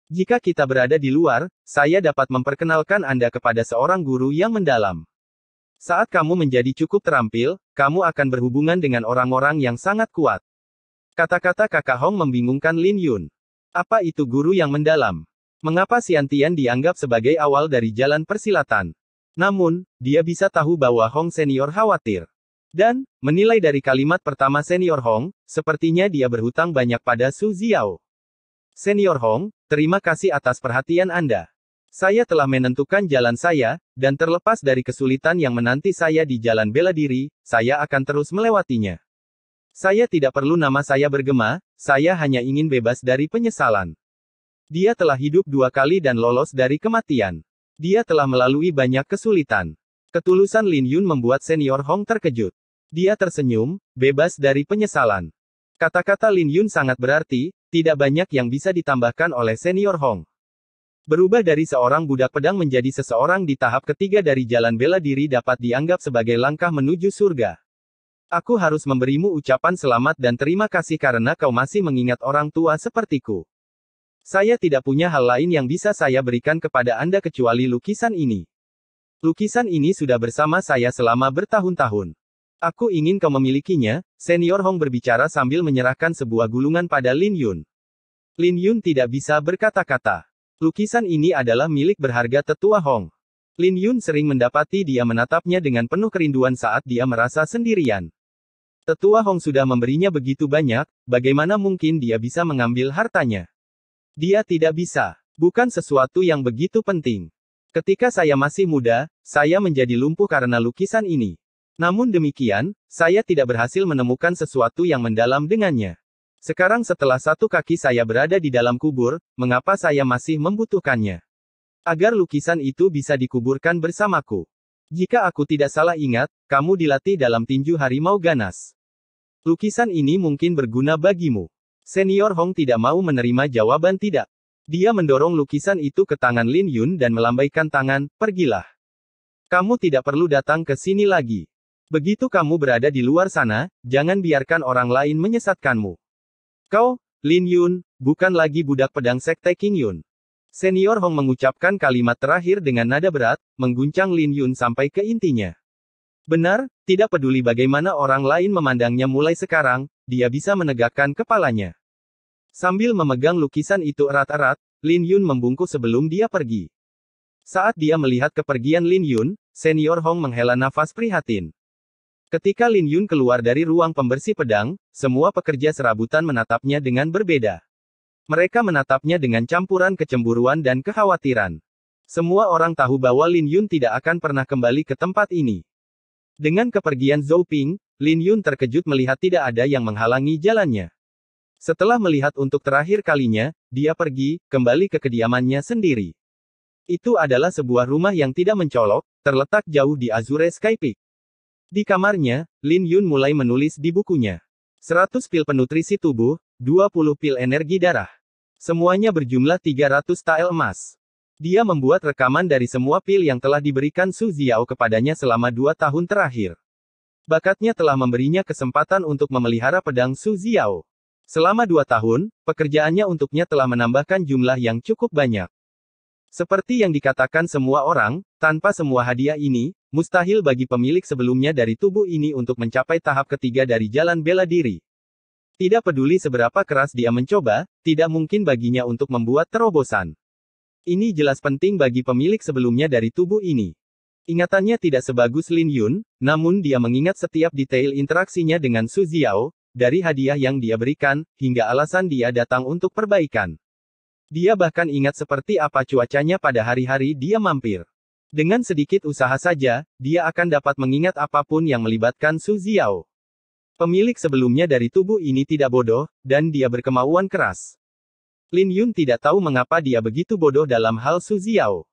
Jika kita berada di luar, saya dapat memperkenalkan Anda kepada seorang guru yang mendalam. Saat kamu menjadi cukup terampil, kamu akan berhubungan dengan orang-orang yang sangat kuat. Kata-kata Kakak Hong membingungkan Lin Yun. Apa itu guru yang mendalam? Mengapa Xiantian dianggap sebagai awal dari jalan persilatan? Namun, dia bisa tahu bahwa Hong senior khawatir. Dan, menilai dari kalimat pertama senior Hong, sepertinya dia berhutang banyak pada Su Ziao. Senior Hong, terima kasih atas perhatian Anda. Saya telah menentukan jalan saya, dan terlepas dari kesulitan yang menanti saya di jalan bela diri, saya akan terus melewatinya. Saya tidak perlu nama saya bergema, saya hanya ingin bebas dari penyesalan. Dia telah hidup 2 kali dan lolos dari kematian. Dia telah melalui banyak kesulitan. Ketulusan Lin Yun membuat senior Hong terkejut. Dia tersenyum, bebas dari penyesalan. Kata-kata Lin Yun sangat berarti, tidak banyak yang bisa ditambahkan oleh senior Hong. Berubah dari seorang budak pedang menjadi seseorang di tahap ketiga dari jalan bela diri dapat dianggap sebagai langkah menuju surga. Aku harus memberimu ucapan selamat dan terima kasih karena kau masih mengingat orang tua sepertiku. Saya tidak punya hal lain yang bisa saya berikan kepada Anda kecuali lukisan ini. Lukisan ini sudah bersama saya selama bertahun-tahun. Aku ingin kau memilikinya, senior Hong berbicara sambil menyerahkan sebuah gulungan pada Lin Yun. Lin Yun tidak bisa berkata-kata. Lukisan ini adalah milik berharga tetua Hong. Lin Yun sering mendapati dia menatapnya dengan penuh kerinduan saat dia merasa sendirian. Tetua Hong sudah memberinya begitu banyak, bagaimana mungkin dia bisa mengambil hartanya? Dia tidak bisa. Bukan sesuatu yang begitu penting. Ketika saya masih muda, saya menjadi lumpuh karena lukisan ini. Namun demikian, saya tidak berhasil menemukan sesuatu yang mendalam dengannya. Sekarang setelah 1 kaki saya berada di dalam kubur, mengapa saya masih membutuhkannya? Agar lukisan itu bisa dikuburkan bersamaku. Jika aku tidak salah ingat, kamu dilatih dalam tinju harimau ganas. Lukisan ini mungkin berguna bagimu. Senior Hong tidak mau menerima jawaban tidak. Dia mendorong lukisan itu ke tangan Lin Yun dan melambaikan tangan, pergilah. Kamu tidak perlu datang ke sini lagi. Begitu kamu berada di luar sana, jangan biarkan orang lain menyesatkanmu. Kau, Lin Yun, bukan lagi budak pedang sekte King Yun. Senior Hong mengucapkan kalimat terakhir dengan nada berat, mengguncang Lin Yun sampai ke intinya. Benar, tidak peduli bagaimana orang lain memandangnya mulai sekarang, dia bisa menegakkan kepalanya. Sambil memegang lukisan itu erat-erat, Lin Yun membungkuk sebelum dia pergi. Saat dia melihat kepergian Lin Yun, senior Hong menghela nafas prihatin. Ketika Lin Yun keluar dari ruang pembersih pedang, semua pekerja serabutan menatapnya dengan berbeda. Mereka menatapnya dengan campuran kecemburuan dan kekhawatiran. Semua orang tahu bahwa Lin Yun tidak akan pernah kembali ke tempat ini. Dengan kepergian Zhou Ping, Lin Yun terkejut melihat tidak ada yang menghalangi jalannya. Setelah melihat untuk terakhir kalinya, dia pergi, kembali ke kediamannya sendiri. Itu adalah sebuah rumah yang tidak mencolok, terletak jauh di Azure Sky Peak. Di kamarnya, Lin Yun mulai menulis di bukunya. 100 pil penutrisi tubuh, 20 pil energi darah. Semuanya berjumlah 300 tael emas. Dia membuat rekaman dari semua pil yang telah diberikan Su Ziao kepadanya selama 2 tahun terakhir. Bakatnya telah memberinya kesempatan untuk memelihara pedang Su Ziao. Selama 2 tahun, pekerjaannya untuknya telah menambahkan jumlah yang cukup banyak. Seperti yang dikatakan semua orang, tanpa semua hadiah ini, mustahil bagi pemilik sebelumnya dari tubuh ini untuk mencapai tahap ketiga dari jalan bela diri. Tidak peduli seberapa keras dia mencoba, tidak mungkin baginya untuk membuat terobosan. Ini jelas penting bagi pemilik sebelumnya dari tubuh ini. Ingatannya tidak sebagus Lin Yun, namun dia mengingat setiap detail interaksinya dengan Su Ziao, dari hadiah yang dia berikan, hingga alasan dia datang untuk perbaikan. Dia bahkan ingat seperti apa cuacanya pada hari-hari dia mampir. Dengan sedikit usaha saja, dia akan dapat mengingat apapun yang melibatkan Su Ziao. Pemilik sebelumnya dari tubuh ini tidak bodoh, dan dia berkemauan keras. Lin Yun tidak tahu mengapa dia begitu bodoh dalam hal Su Ziao.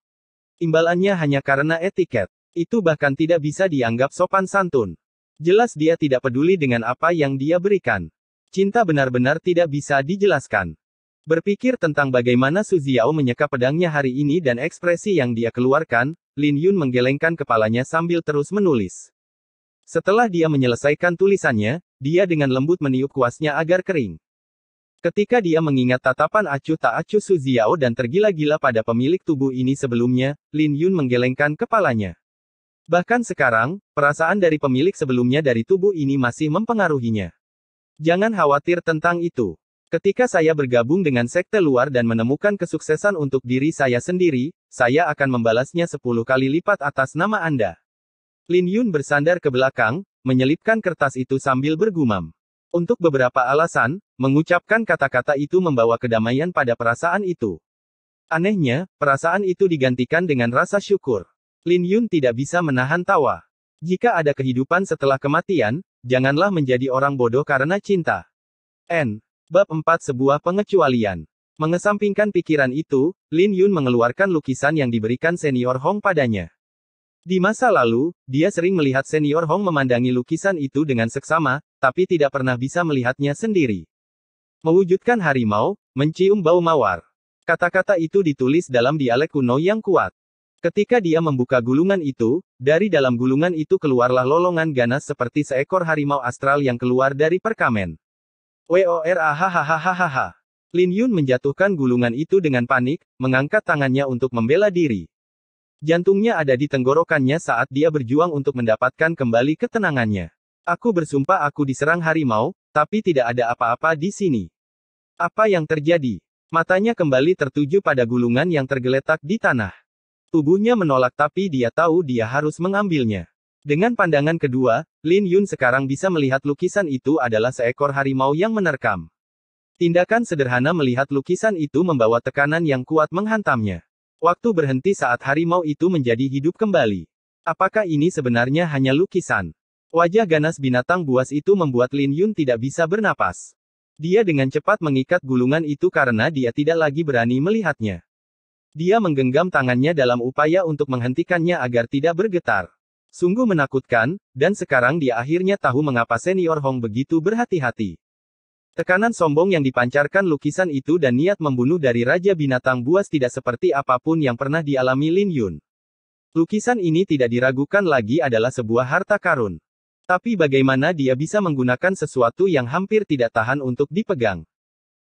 Imbalannya hanya karena etiket. Itu bahkan tidak bisa dianggap sopan santun. Jelas dia tidak peduli dengan apa yang dia berikan. Cinta benar-benar tidak bisa dijelaskan. Berpikir tentang bagaimana Su Ziao menyeka pedangnya hari ini dan ekspresi yang dia keluarkan, Lin Yun menggelengkan kepalanya sambil terus menulis. Setelah dia menyelesaikan tulisannya, dia dengan lembut meniup kuasnya agar kering. Ketika dia mengingat tatapan acuh tak acuh Su Xiao dan tergila-gila pada pemilik tubuh ini sebelumnya, Lin Yun menggelengkan kepalanya. Bahkan sekarang, perasaan dari pemilik sebelumnya dari tubuh ini masih mempengaruhinya. Jangan khawatir tentang itu. Ketika saya bergabung dengan sekte luar dan menemukan kesuksesan untuk diri saya sendiri, saya akan membalasnya 10 kali lipat atas nama Anda. Lin Yun bersandar ke belakang, menyelipkan kertas itu sambil bergumam. Untuk beberapa alasan, mengucapkan kata-kata itu membawa kedamaian pada perasaan itu. Anehnya, perasaan itu digantikan dengan rasa syukur. Lin Yun tidak bisa menahan tawa. Jika ada kehidupan setelah kematian, janganlah menjadi orang bodoh karena cinta. Bab 4 Sebuah pengecualian. Mengesampingkan pikiran itu, Lin Yun mengeluarkan lukisan yang diberikan senior Hong padanya. Di masa lalu, dia sering melihat senior Hong memandangi lukisan itu dengan seksama, tapi tidak pernah bisa melihatnya sendiri. Mewujudkan harimau, mencium bau mawar. Kata-kata itu ditulis dalam dialek kuno yang kuat. Ketika dia membuka gulungan itu, dari dalam gulungan itu keluarlah lolongan ganas seperti seekor harimau astral yang keluar dari perkamen. Worhahaha. Lin Yun menjatuhkan gulungan itu dengan panik, mengangkat tangannya untuk membela diri. Jantungnya ada di tenggorokannya saat dia berjuang untuk mendapatkan kembali ketenangannya. Aku bersumpah aku diserang harimau, tapi tidak ada apa-apa di sini. Apa yang terjadi? Matanya kembali tertuju pada gulungan yang tergeletak di tanah. Tubuhnya menolak tapi dia tahu dia harus mengambilnya. Dengan pandangan kedua, Lin Yun sekarang bisa melihat lukisan itu adalah seekor harimau yang menerkam. Tindakan sederhana melihat lukisan itu membawa tekanan yang kuat menghantamnya. Waktu berhenti saat harimau itu menjadi hidup kembali. Apakah ini sebenarnya hanya lukisan? Wajah ganas binatang buas itu membuat Lin Yun tidak bisa bernapas. Dia dengan cepat mengikat gulungan itu karena dia tidak lagi berani melihatnya. Dia menggenggam tangannya dalam upaya untuk menghentikannya agar tidak bergetar. Sungguh menakutkan, dan sekarang dia akhirnya tahu mengapa senior Hong begitu berhati-hati. Tekanan sombong yang dipancarkan lukisan itu dan niat membunuh dari Raja Binatang Buas tidak seperti apapun yang pernah dialami Lin Yun. Lukisan ini tidak diragukan lagi adalah sebuah harta karun. Tapi bagaimana dia bisa menggunakan sesuatu yang hampir tidak tahan untuk dipegang?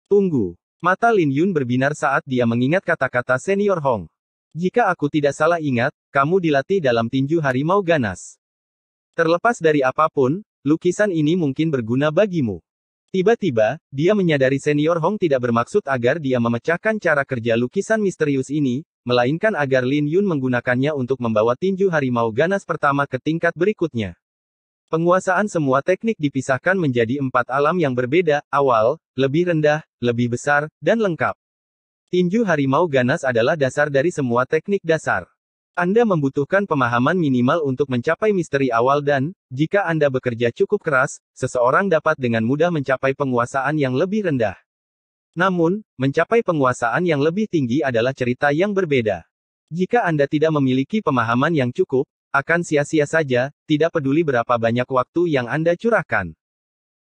Tunggu. Mata Lin Yun berbinar saat dia mengingat kata-kata senior Hong. Jika aku tidak salah ingat, kamu dilatih dalam tinju harimau ganas. Terlepas dari apapun, lukisan ini mungkin berguna bagimu. Tiba-tiba, dia menyadari senior Hong tidak bermaksud agar dia memecahkan cara kerja lukisan misterius ini, melainkan agar Lin Yun menggunakannya untuk membawa tinju harimau ganas pertama ke tingkat berikutnya. Penguasaan semua teknik dipisahkan menjadi 4 alam yang berbeda, awal, lebih rendah, lebih besar, dan lengkap. Tinju harimau ganas adalah dasar dari semua teknik dasar. Anda membutuhkan pemahaman minimal untuk mencapai misteri awal dan, jika Anda bekerja cukup keras, seseorang dapat dengan mudah mencapai penguasaan yang lebih rendah. Namun, mencapai penguasaan yang lebih tinggi adalah cerita yang berbeda. Jika Anda tidak memiliki pemahaman yang cukup, akan sia-sia saja, tidak peduli berapa banyak waktu yang Anda curahkan.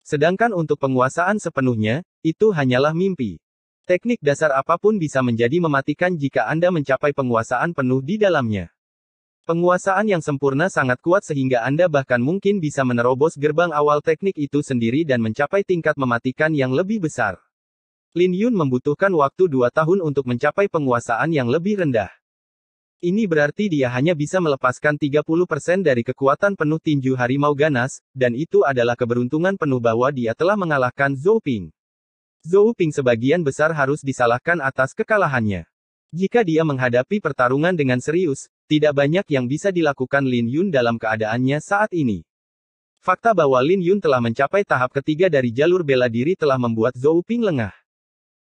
Sedangkan untuk penguasaan sepenuhnya, itu hanyalah mimpi. Teknik dasar apapun bisa menjadi mematikan jika Anda mencapai penguasaan penuh di dalamnya. Penguasaan yang sempurna sangat kuat sehingga Anda bahkan mungkin bisa menerobos gerbang awal teknik itu sendiri dan mencapai tingkat mematikan yang lebih besar. Lin Yun membutuhkan waktu 2 tahun untuk mencapai penguasaan yang lebih rendah. Ini berarti dia hanya bisa melepaskan 30% dari kekuatan penuh tinju harimau ganas, dan itu adalah keberuntungan penuh bahwa dia telah mengalahkan Zhou Ping. Zhou Ping sebagian besar harus disalahkan atas kekalahannya. Jika dia menghadapi pertarungan dengan serius, tidak banyak yang bisa dilakukan Lin Yun dalam keadaannya saat ini. Fakta bahwa Lin Yun telah mencapai tahap ketiga dari jalur bela diri telah membuat Zhou Ping lengah.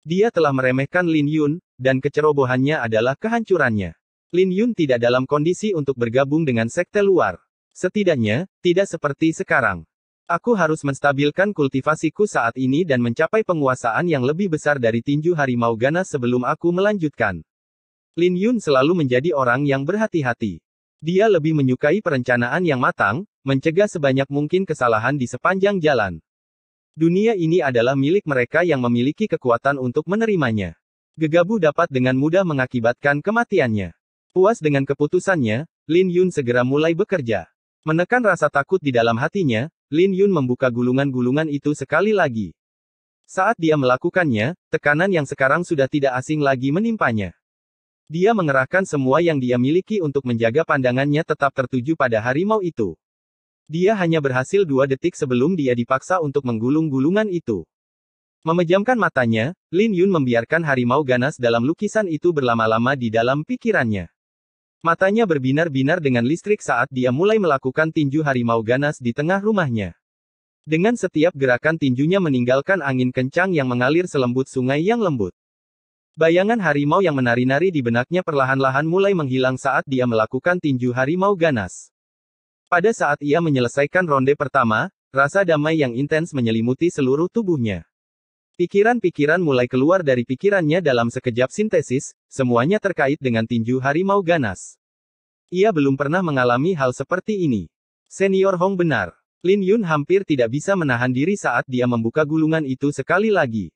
Dia telah meremehkan Lin Yun, dan kecerobohannya adalah kehancurannya. Lin Yun tidak dalam kondisi untuk bergabung dengan sekte luar. Setidaknya, tidak seperti sekarang. Aku harus menstabilkan kultivasiku saat ini dan mencapai penguasaan yang lebih besar dari tinju harimau ganas sebelum aku melanjutkan. Lin Yun selalu menjadi orang yang berhati-hati. Dia lebih menyukai perencanaan yang matang, mencegah sebanyak mungkin kesalahan di sepanjang jalan. Dunia ini adalah milik mereka yang memiliki kekuatan untuk menerimanya. Gegabah dapat dengan mudah mengakibatkan kematiannya. Puas dengan keputusannya, Lin Yun segera mulai bekerja. Menekan rasa takut di dalam hatinya, Lin Yun membuka gulungan-gulungan itu sekali lagi. Saat dia melakukannya, tekanan yang sekarang sudah tidak asing lagi menimpanya. Dia mengerahkan semua yang dia miliki untuk menjaga pandangannya tetap tertuju pada harimau itu. Dia hanya berhasil 2 detik sebelum dia dipaksa untuk menggulung gulungan itu. Memejamkan matanya, Lin Yun membiarkan harimau ganas dalam lukisan itu berlama-lama di dalam pikirannya. Matanya berbinar-binar dengan listrik saat dia mulai melakukan tinju harimau ganas di tengah rumahnya. Dengan setiap gerakan tinjunya meninggalkan angin kencang yang mengalir selembut sungai yang lembut. Bayangan harimau yang menari-nari di benaknya perlahan-lahan mulai menghilang saat dia melakukan tinju harimau ganas. Pada saat ia menyelesaikan ronde pertama, rasa damai yang intens menyelimuti seluruh tubuhnya. Pikiran-pikiran mulai keluar dari pikirannya dalam sekejap sintesis, semuanya terkait dengan tinju harimau ganas. Ia belum pernah mengalami hal seperti ini. Senior Hong benar. Lin Yun hampir tidak bisa menahan diri saat dia membuka gulungan itu sekali lagi.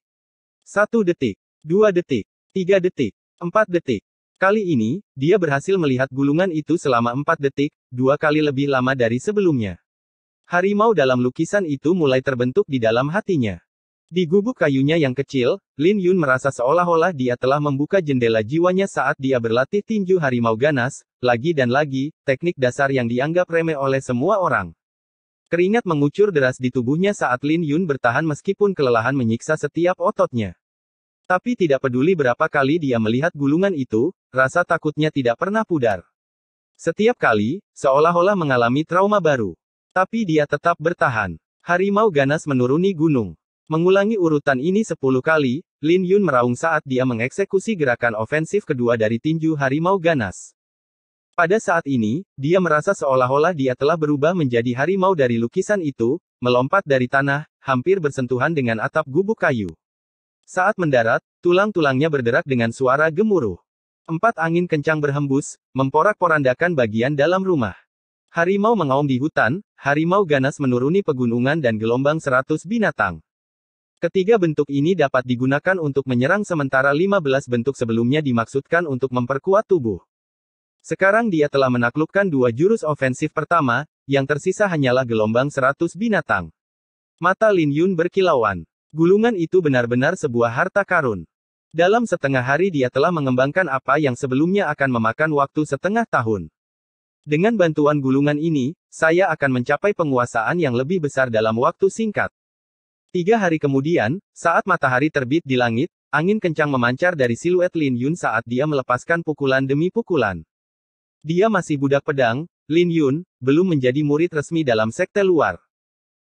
1 detik, 2 detik, 3 detik, 4 detik. Kali ini, dia berhasil melihat gulungan itu selama 4 detik, 2 kali lebih lama dari sebelumnya. Harimau dalam lukisan itu mulai terbentuk di dalam hatinya. Di gubuk kayunya yang kecil, Lin Yun merasa seolah-olah dia telah membuka jendela jiwanya saat dia berlatih tinju harimau ganas, lagi dan lagi, teknik dasar yang dianggap remeh oleh semua orang. Keringat mengucur deras di tubuhnya saat Lin Yun bertahan meskipun kelelahan menyiksa setiap ototnya. Tapi tidak peduli berapa kali dia melihat gulungan itu, rasa takutnya tidak pernah pudar. Setiap kali, seolah-olah mengalami trauma baru. Tapi dia tetap bertahan. Harimau ganas menuruni gunung. Mengulangi urutan ini 10 kali, Lin Yun meraung saat dia mengeksekusi gerakan ofensif kedua dari tinju harimau ganas. Pada saat ini, dia merasa seolah-olah dia telah berubah menjadi harimau dari lukisan itu, melompat dari tanah, hampir bersentuhan dengan atap gubuk kayu. Saat mendarat, tulang-tulangnya berderak dengan suara gemuruh. 4 angin kencang berhembus, memporak-porandakan bagian dalam rumah. Harimau mengaum di hutan, harimau ganas menuruni pegunungan dan gelombang 100 binatang. Ketiga bentuk ini dapat digunakan untuk menyerang sementara 15 bentuk sebelumnya dimaksudkan untuk memperkuat tubuh. Sekarang dia telah menaklukkan 2 jurus ofensif pertama, yang tersisa hanyalah gelombang 100 binatang. Mata Lin Yun berkilauan. Gulungan itu benar-benar sebuah harta karun. Dalam setengah hari dia telah mengembangkan apa yang sebelumnya akan memakan waktu setengah tahun. Dengan bantuan gulungan ini, saya akan mencapai penguasaan yang lebih besar dalam waktu singkat. 3 hari kemudian, saat matahari terbit di langit, angin kencang memancar dari siluet Lin Yun saat dia melepaskan pukulan demi pukulan. Dia masih budak pedang, Lin Yun, belum menjadi murid resmi dalam sekte luar.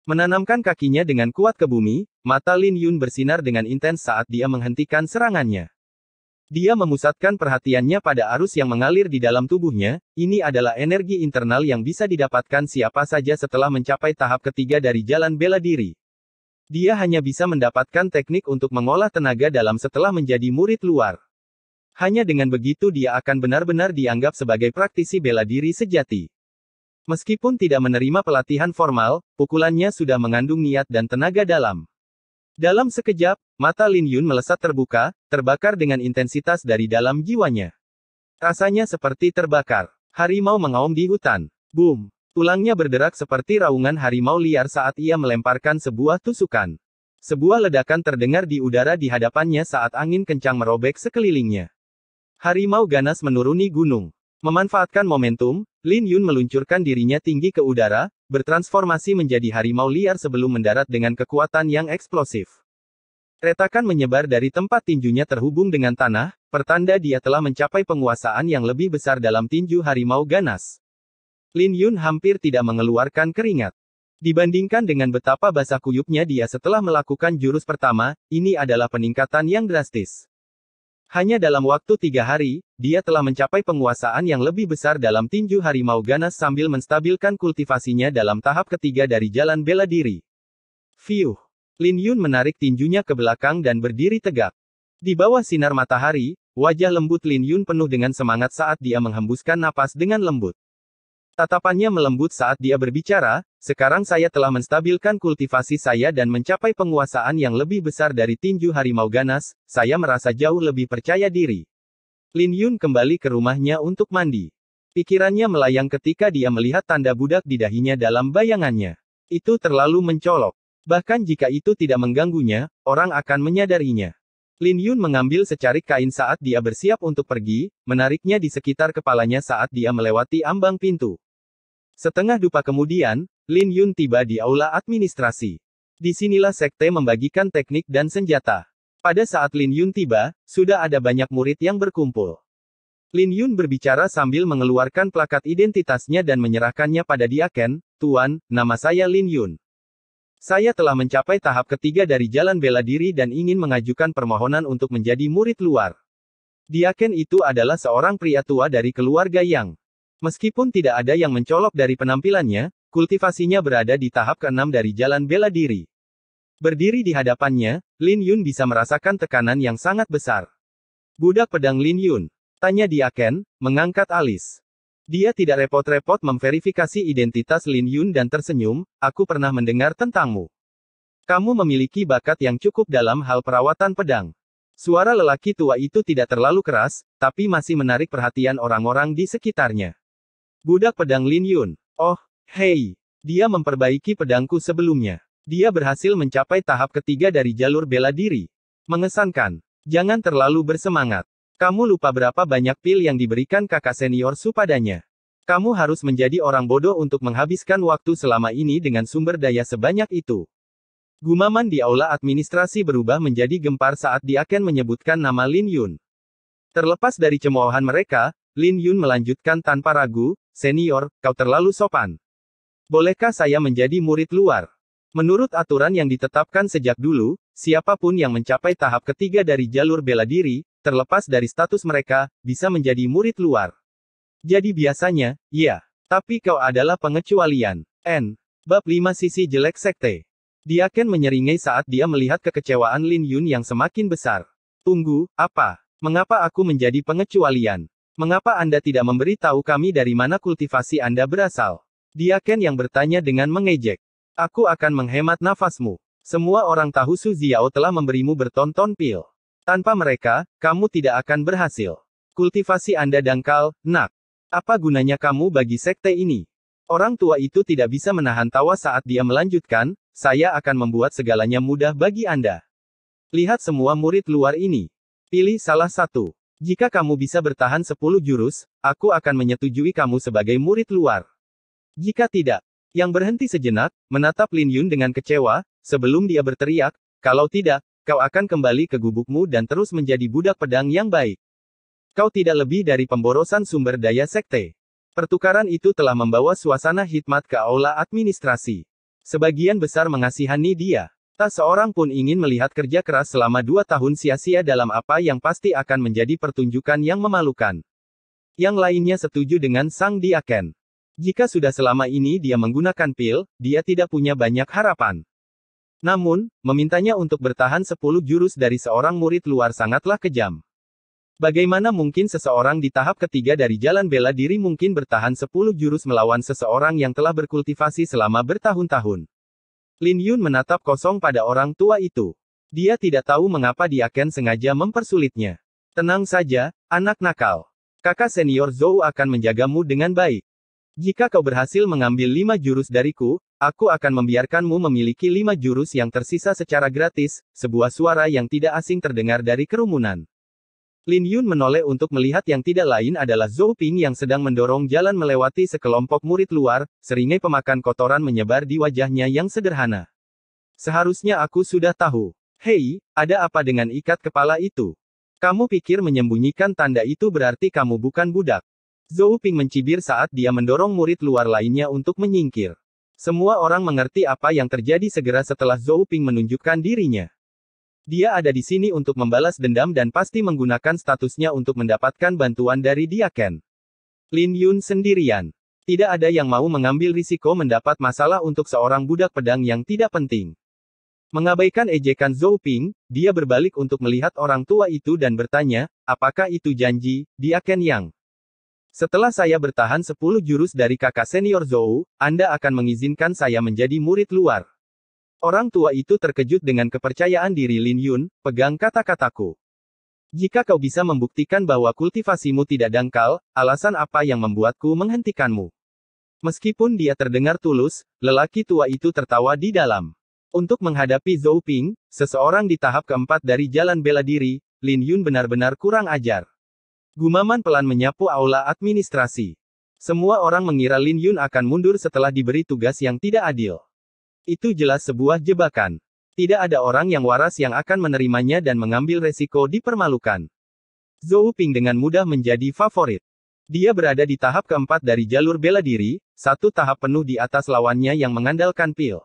Menanamkan kakinya dengan kuat ke bumi, mata Lin Yun bersinar dengan intens saat dia menghentikan serangannya. Dia memusatkan perhatiannya pada arus yang mengalir di dalam tubuhnya, ini adalah energi internal yang bisa didapatkan siapa saja setelah mencapai tahap ketiga dari jalan bela diri. Dia hanya bisa mendapatkan teknik untuk mengolah tenaga dalam setelah menjadi murid luar. Hanya dengan begitu dia akan benar-benar dianggap sebagai praktisi bela diri sejati. Meskipun tidak menerima pelatihan formal, pukulannya sudah mengandung niat dan tenaga dalam. Dalam sekejap, mata Lin Yun melesat terbuka, terbakar dengan intensitas dari dalam jiwanya. Rasanya seperti terbakar. Harimau mengaum di hutan. Boom! Tulangnya berderak seperti raungan harimau liar saat ia melemparkan sebuah tusukan. Sebuah ledakan terdengar di udara di hadapannya saat angin kencang merobek sekelilingnya. Harimau ganas menuruni gunung. Memanfaatkan momentum, Lin Yun meluncurkan dirinya tinggi ke udara, bertransformasi menjadi harimau liar sebelum mendarat dengan kekuatan yang eksplosif. Retakan menyebar dari tempat tinjunya terhubung dengan tanah, pertanda dia telah mencapai penguasaan yang lebih besar dalam tinju harimau ganas. Lin Yun hampir tidak mengeluarkan keringat. Dibandingkan dengan betapa basah kuyupnya dia setelah melakukan jurus pertama, ini adalah peningkatan yang drastis. Hanya dalam waktu 3 hari, dia telah mencapai penguasaan yang lebih besar dalam tinju harimau ganas sambil menstabilkan kultivasinya dalam tahap ketiga dari jalan bela diri. Fiuh! Lin Yun menarik tinjunya ke belakang dan berdiri tegak. Di bawah sinar matahari, wajah lembut Lin Yun penuh dengan semangat saat dia menghembuskan napas dengan lembut. Tatapannya melembut saat dia berbicara, sekarang saya telah menstabilkan kultivasi saya dan mencapai penguasaan yang lebih besar dari tinju harimau ganas, saya merasa jauh lebih percaya diri. Lin Yun kembali ke rumahnya untuk mandi. Pikirannya melayang ketika dia melihat tanda budak di dahinya dalam bayangannya. Itu terlalu mencolok. Bahkan jika itu tidak mengganggunya, orang akan menyadarinya. Lin Yun mengambil secarik kain saat dia bersiap untuk pergi, menariknya di sekitar kepalanya saat dia melewati ambang pintu. Setengah dupa kemudian, Lin Yun tiba di aula administrasi. Disinilah sekte membagikan teknik dan senjata. Pada saat Lin Yun tiba, sudah ada banyak murid yang berkumpul. Lin Yun berbicara sambil mengeluarkan plakat identitasnya dan menyerahkannya pada Diaken. Tuan, nama saya Lin Yun. Saya telah mencapai tahap ketiga dari jalan bela diri dan ingin mengajukan permohonan untuk menjadi murid luar. Diaken itu adalah seorang pria tua dari keluarga Yang. Meskipun tidak ada yang mencolok dari penampilannya, kultivasinya berada di tahap ke-6 dari jalan bela diri. Berdiri di hadapannya, Lin Yun bisa merasakan tekanan yang sangat besar. Budak pedang Lin Yun, tanya Diaken, mengangkat alis. Dia tidak repot-repot memverifikasi identitas Lin Yun dan tersenyum, aku pernah mendengar tentangmu. Kamu memiliki bakat yang cukup dalam hal perawatan pedang. Suara lelaki tua itu tidak terlalu keras, tapi masih menarik perhatian orang-orang di sekitarnya. Budak pedang Lin Yun. Oh, hei. Dia memperbaiki pedangku sebelumnya. Dia berhasil mencapai tahap ketiga dari jalur bela diri. Mengesankan. Jangan terlalu bersemangat. Kamu lupa berapa banyak pil yang diberikan kakak senior Su padanya. Kamu harus menjadi orang bodoh untuk menghabiskan waktu selama ini dengan sumber daya sebanyak itu. Gumaman di aula administrasi berubah menjadi gempar saat Diaken menyebutkan nama Lin Yun. Terlepas dari cemoohan mereka, Lin Yun melanjutkan tanpa ragu, senior, kau terlalu sopan. Bolehkah saya menjadi murid luar? Menurut aturan yang ditetapkan sejak dulu, siapapun yang mencapai tahap ketiga dari jalur bela diri, terlepas dari status mereka, bisa menjadi murid luar. Jadi biasanya, ya. Tapi kau adalah pengecualian. Bab 5 Sisi Jelek Sekte. Diaken menyeringai saat dia melihat kekecewaan Lin Yun yang semakin besar. Tunggu, apa? Mengapa aku menjadi pengecualian? Mengapa Anda tidak memberitahu kami dari mana kultivasi Anda berasal? Diaken yang bertanya dengan mengejek. Aku akan menghemat nafasmu. Semua orang tahu Su Ziao telah memberimu bertonton pil. Tanpa mereka, kamu tidak akan berhasil. Kultivasi Anda dangkal, nak. Apa gunanya kamu bagi sekte ini? Orang tua itu tidak bisa menahan tawa saat dia melanjutkan, saya akan membuat segalanya mudah bagi Anda. Lihat semua murid luar ini. Pilih salah satu. Jika kamu bisa bertahan 10 jurus, aku akan menyetujui kamu sebagai murid luar. Jika tidak, yang berhenti sejenak, menatap Lin Yun dengan kecewa, sebelum dia berteriak, kalau tidak, kau akan kembali ke gubukmu dan terus menjadi budak pedang yang baik. Kau tidak lebih dari pemborosan sumber daya sekte. Pertukaran itu telah membawa suasana hikmat ke aula administrasi. Sebagian besar mengasihani dia. Tak seorang pun ingin melihat kerja keras selama 2 tahun sia-sia dalam apa yang pasti akan menjadi pertunjukan yang memalukan. Yang lainnya setuju dengan Sang Diaken. Jika sudah selama ini dia menggunakan pil, dia tidak punya banyak harapan. Namun, memintanya untuk bertahan 10 jurus dari seorang murid luar sangatlah kejam. Bagaimana mungkin seseorang di tahap ketiga dari jalan bela diri mungkin bertahan 10 jurus melawan seseorang yang telah berkultivasi selama bertahun-tahun? Lin Yun menatap kosong pada orang tua itu. Dia tidak tahu mengapa Diaken sengaja mempersulitnya. Tenang saja, anak nakal. Kakak senior Zhou akan menjagamu dengan baik. Jika kau berhasil mengambil 5 jurus dariku, aku akan membiarkanmu memiliki 5 jurus yang tersisa secara gratis, sebuah suara yang tidak asing terdengar dari kerumunan. Lin Yun menoleh untuk melihat yang tidak lain adalah Zhou Ping yang sedang mendorong jalan melewati sekelompok murid luar, seringai pemakan kotoran menyebar di wajahnya yang sederhana. Seharusnya aku sudah tahu. Hei, ada apa dengan ikat kepala itu? Kamu pikir menyembunyikan tanda itu berarti kamu bukan budak? Zhou Ping mencibir saat dia mendorong murid luar lainnya untuk menyingkir. Semua orang mengerti apa yang terjadi segera setelah Zhou Ping menunjukkan dirinya. Dia ada di sini untuk membalas dendam dan pasti menggunakan statusnya untuk mendapatkan bantuan dari Diaken. Lin Yun sendirian. Tidak ada yang mau mengambil risiko mendapat masalah untuk seorang budak pedang yang tidak penting. Mengabaikan ejekan Zhou Ping, dia berbalik untuk melihat orang tua itu dan bertanya, apakah itu janji, Diaken Yang? Setelah saya bertahan 10 jurus dari kakak senior Zhou, Anda akan mengizinkan saya menjadi murid luar. Orang tua itu terkejut dengan kepercayaan diri Lin Yun, pegang kata-kataku. Jika kau bisa membuktikan bahwa kultivasimu tidak dangkal, alasan apa yang membuatku menghentikanmu? Meskipun dia terdengar tulus, lelaki tua itu tertawa di dalam. Untuk menghadapi Zhou Ping, seseorang di tahap keempat dari jalan bela diri, Lin Yun benar-benar kurang ajar. Gumaman pelan menyapu aula administrasi. Semua orang mengira Lin Yun akan mundur setelah diberi tugas yang tidak adil. Itu jelas sebuah jebakan. Tidak ada orang yang waras yang akan menerimanya dan mengambil resiko dipermalukan. Zhou Ping dengan mudah menjadi favorit. Dia berada di tahap keempat dari jalur bela diri, satu tahap penuh di atas lawannya yang mengandalkan pil.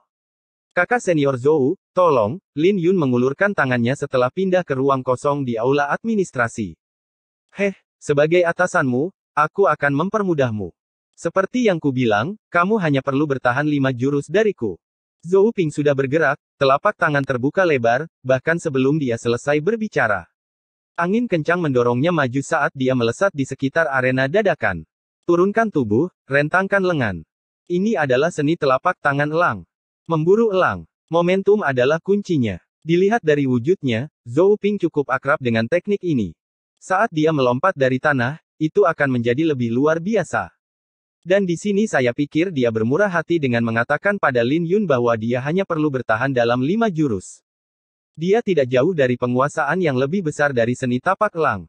Kakak senior Zhou, tolong, Lin Yun mengulurkan tangannya setelah pindah ke ruang kosong di aula administrasi. Sebagai atasanmu, aku akan mempermudahmu. Seperti yang kubilang, kamu hanya perlu bertahan 5 jurus dariku. Zhou Ping sudah bergerak, telapak tangan terbuka lebar, bahkan sebelum dia selesai berbicara. Angin kencang mendorongnya maju saat dia melesat di sekitar arena dadakan. Turunkan tubuh, rentangkan lengan. Ini adalah seni telapak tangan elang. Memburu elang. Momentum adalah kuncinya. Dilihat dari wujudnya, Zhou Ping cukup akrab dengan teknik ini. Saat dia melompat dari tanah, itu akan menjadi lebih luar biasa. Dan di sini saya pikir dia bermurah hati dengan mengatakan pada Lin Yun bahwa dia hanya perlu bertahan dalam 5 jurus. Dia tidak jauh dari penguasaan yang lebih besar dari seni tapak elang.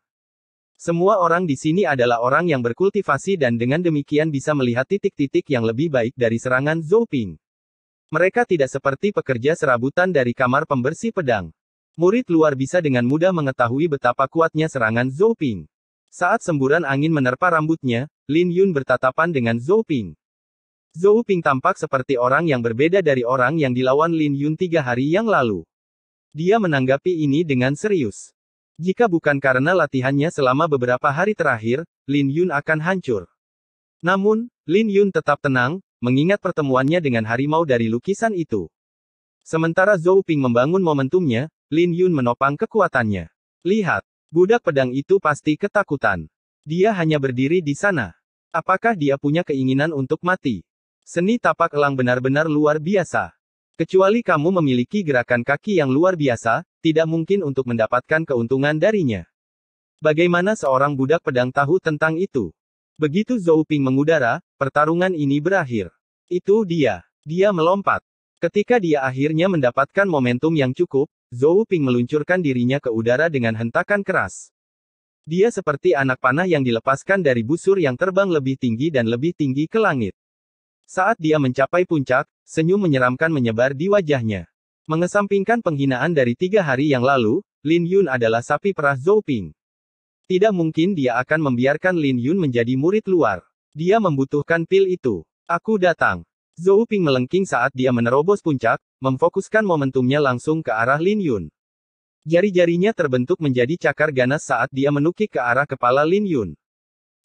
Semua orang di sini adalah orang yang berkultivasi dan dengan demikian bisa melihat titik-titik yang lebih baik dari serangan Zhou Ping. Mereka tidak seperti pekerja serabutan dari kamar pembersih pedang. Murid luar bisa dengan mudah mengetahui betapa kuatnya serangan Zhou Ping. Saat semburan angin menerpa rambutnya, Lin Yun bertatapan dengan Zhou Ping. Zhou Ping tampak seperti orang yang berbeda dari orang yang dilawan Lin Yun 3 hari yang lalu. Dia menanggapi ini dengan serius. Jika bukan karena latihannya selama beberapa hari terakhir, Lin Yun akan hancur. Namun, Lin Yun tetap tenang, mengingat pertemuannya dengan harimau dari lukisan itu. Sementara Zhou Ping membangun momentumnya, Lin Yun menopang kekuatannya. Lihat, budak pedang itu pasti ketakutan. Dia hanya berdiri di sana. Apakah dia punya keinginan untuk mati? Seni tapak elang benar-benar luar biasa. Kecuali kamu memiliki gerakan kaki yang luar biasa, tidak mungkin untuk mendapatkan keuntungan darinya. Bagaimana seorang budak pedang tahu tentang itu? Begitu Zhou Ping mengudara, pertarungan ini berakhir. Itu dia. Dia melompat. Ketika dia akhirnya mendapatkan momentum yang cukup, Zhou Ping meluncurkan dirinya ke udara dengan hentakan keras. Dia seperti anak panah yang dilepaskan dari busur yang terbang lebih tinggi dan lebih tinggi ke langit. Saat dia mencapai puncak, senyum menyeramkan menyebar di wajahnya. Mengesampingkan penghinaan dari 3 hari yang lalu, Lin Yun adalah sapi perah Zhou Ping. Tidak mungkin dia akan membiarkan Lin Yun menjadi murid luar. Dia membutuhkan pil itu. Aku datang. Zhou Ping melengking saat dia menerobos puncak, memfokuskan momentumnya langsung ke arah Lin Yun. Jari-jarinya terbentuk menjadi cakar ganas saat dia menukik ke arah kepala Lin Yun.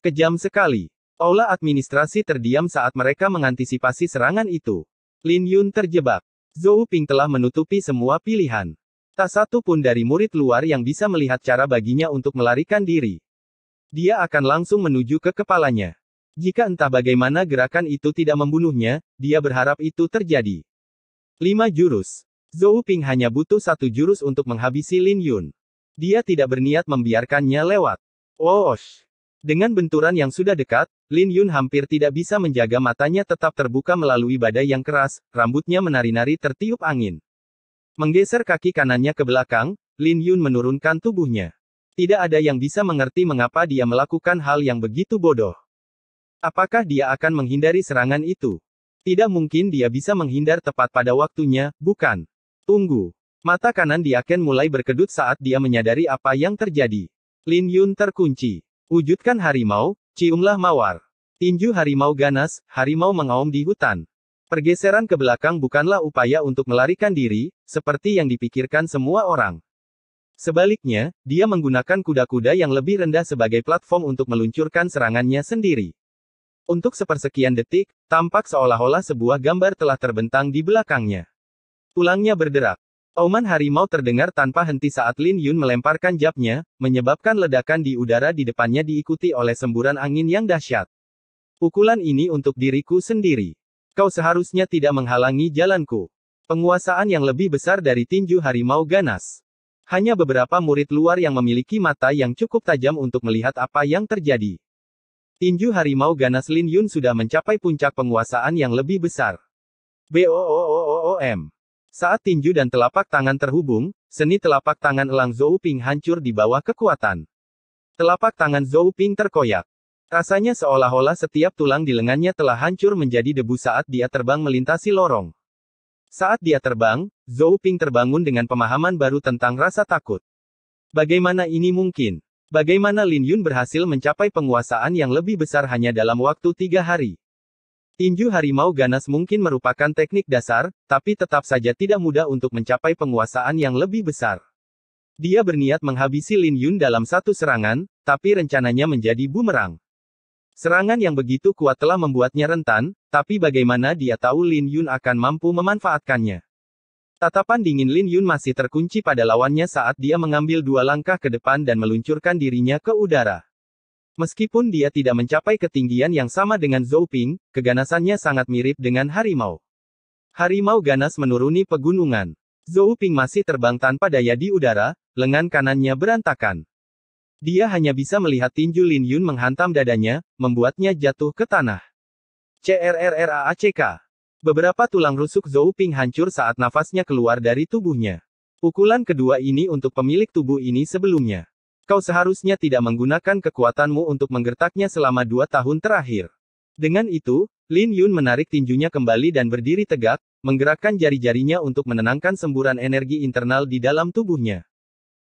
Kejam sekali. Aula administrasi terdiam saat mereka mengantisipasi serangan itu. Lin Yun terjebak. Zhou Ping telah menutupi semua pilihan. Tak satu pun dari murid luar yang bisa melihat cara baginya untuk melarikan diri. Dia akan langsung menuju ke kepalanya. Jika entah bagaimana gerakan itu tidak membunuhnya, dia berharap itu terjadi. 5 jurus. Zhou Ping hanya butuh 1 jurus untuk menghabisi Lin Yun. Dia tidak berniat membiarkannya lewat. Whoosh! Dengan benturan yang sudah dekat, Lin Yun hampir tidak bisa menjaga matanya tetap terbuka melalui badai yang keras, rambutnya menari-nari tertiup angin. Menggeser kaki kanannya ke belakang, Lin Yun menurunkan tubuhnya. Tidak ada yang bisa mengerti mengapa dia melakukan hal yang begitu bodoh. Apakah dia akan menghindari serangan itu? Tidak mungkin dia bisa menghindar tepat pada waktunya, bukan? Tunggu. Mata kanan Diaken mulai berkedut saat dia menyadari apa yang terjadi. Lin Yun terkunci. Wujudkan harimau, ciumlah mawar. Tinju harimau ganas, harimau mengaum di hutan. Pergeseran ke belakang bukanlah upaya untuk melarikan diri, seperti yang dipikirkan semua orang. Sebaliknya, dia menggunakan kuda-kuda yang lebih rendah sebagai platform untuk meluncurkan serangannya sendiri. Untuk sepersekian detik, tampak seolah-olah sebuah gambar telah terbentang di belakangnya. Tulangnya berderak. Auman harimau terdengar tanpa henti saat Lin Yun melemparkan jabnya, menyebabkan ledakan di udara di depannya diikuti oleh semburan angin yang dahsyat. Pukulan ini untuk diriku sendiri. Kau seharusnya tidak menghalangi jalanku. Penguasaan yang lebih besar dari tinju harimau ganas. Hanya beberapa murid luar yang memiliki mata yang cukup tajam untuk melihat apa yang terjadi. Tinju harimau ganas Lin Yun sudah mencapai puncak penguasaan yang lebih besar. BOOOOOM. Saat tinju dan telapak tangan terhubung, seni telapak tangan elang Zhou Ping hancur di bawah kekuatan. Telapak tangan Zhou Ping terkoyak. Rasanya seolah-olah setiap tulang di lengannya telah hancur menjadi debu saat dia terbang melintasi lorong. Saat dia terbang, Zhou Ping terbangun dengan pemahaman baru tentang rasa takut. Bagaimana ini mungkin? Bagaimana Lin Yun berhasil mencapai penguasaan yang lebih besar hanya dalam waktu 3 hari? Tinju harimau ganas mungkin merupakan teknik dasar, tapi tetap saja tidak mudah untuk mencapai penguasaan yang lebih besar. Dia berniat menghabisi Lin Yun dalam satu serangan, tapi rencananya menjadi bumerang. Serangan yang begitu kuat telah membuatnya rentan, tapi bagaimana dia tahu Lin Yun akan mampu memanfaatkannya? Tatapan dingin Lin Yun masih terkunci pada lawannya saat dia mengambil 2 langkah ke depan dan meluncurkan dirinya ke udara. Meskipun dia tidak mencapai ketinggian yang sama dengan Zhou Ping, keganasannya sangat mirip dengan harimau. Harimau ganas menuruni pegunungan. Zhou Ping masih terbang tanpa daya di udara, lengan kanannya berantakan. Dia hanya bisa melihat tinju Lin Yun menghantam dadanya, membuatnya jatuh ke tanah. CRRRAACK. Beberapa tulang rusuk Zhou Ping hancur saat nafasnya keluar dari tubuhnya. Pukulan kedua ini untuk pemilik tubuh ini sebelumnya. Kau seharusnya tidak menggunakan kekuatanmu untuk menggertaknya selama 2 tahun terakhir. Dengan itu, Lin Yun menarik tinjunya kembali dan berdiri tegak, menggerakkan jari-jarinya untuk menenangkan semburan energi internal di dalam tubuhnya.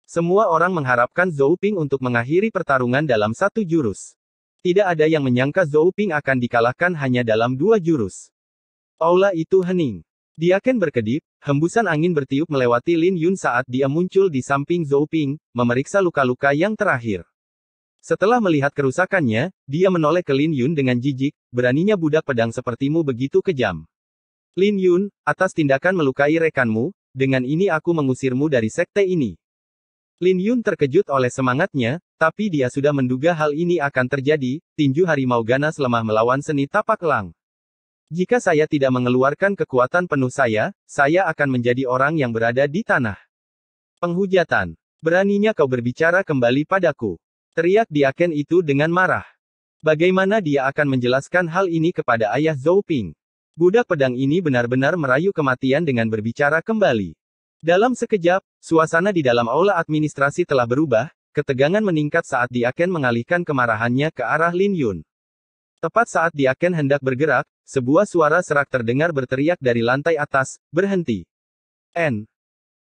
Semua orang mengharapkan Zhou Ping untuk mengakhiri pertarungan dalam 1 jurus. Tidak ada yang menyangka Zhou Ping akan dikalahkan hanya dalam 2 jurus. Aula itu hening. Diaken berkedip, hembusan angin bertiup melewati Lin Yun saat dia muncul di samping Zhou Ping, memeriksa luka-luka yang terakhir. Setelah melihat kerusakannya, dia menoleh ke Lin Yun dengan jijik, beraninya budak pedang sepertimu begitu kejam. Lin Yun, atas tindakan melukai rekanmu, dengan ini aku mengusirmu dari sekte ini. Lin Yun terkejut oleh semangatnya, tapi dia sudah menduga hal ini akan terjadi, tinju harimau ganas lemah melawan seni tapak elang. Jika saya tidak mengeluarkan kekuatan penuh saya akan menjadi orang yang berada di tanah. Penghujatan. Beraninya kau berbicara kembali padaku. Teriak Diaken itu dengan marah. Bagaimana dia akan menjelaskan hal ini kepada ayah Zhou Ping? Budak pedang ini benar-benar merayu kematian dengan berbicara kembali. Dalam sekejap, suasana di dalam aula administrasi telah berubah, ketegangan meningkat saat Diaken mengalihkan kemarahannya ke arah Lin Yun. Tepat saat Diaken hendak bergerak, sebuah suara serak terdengar berteriak dari lantai atas, berhenti.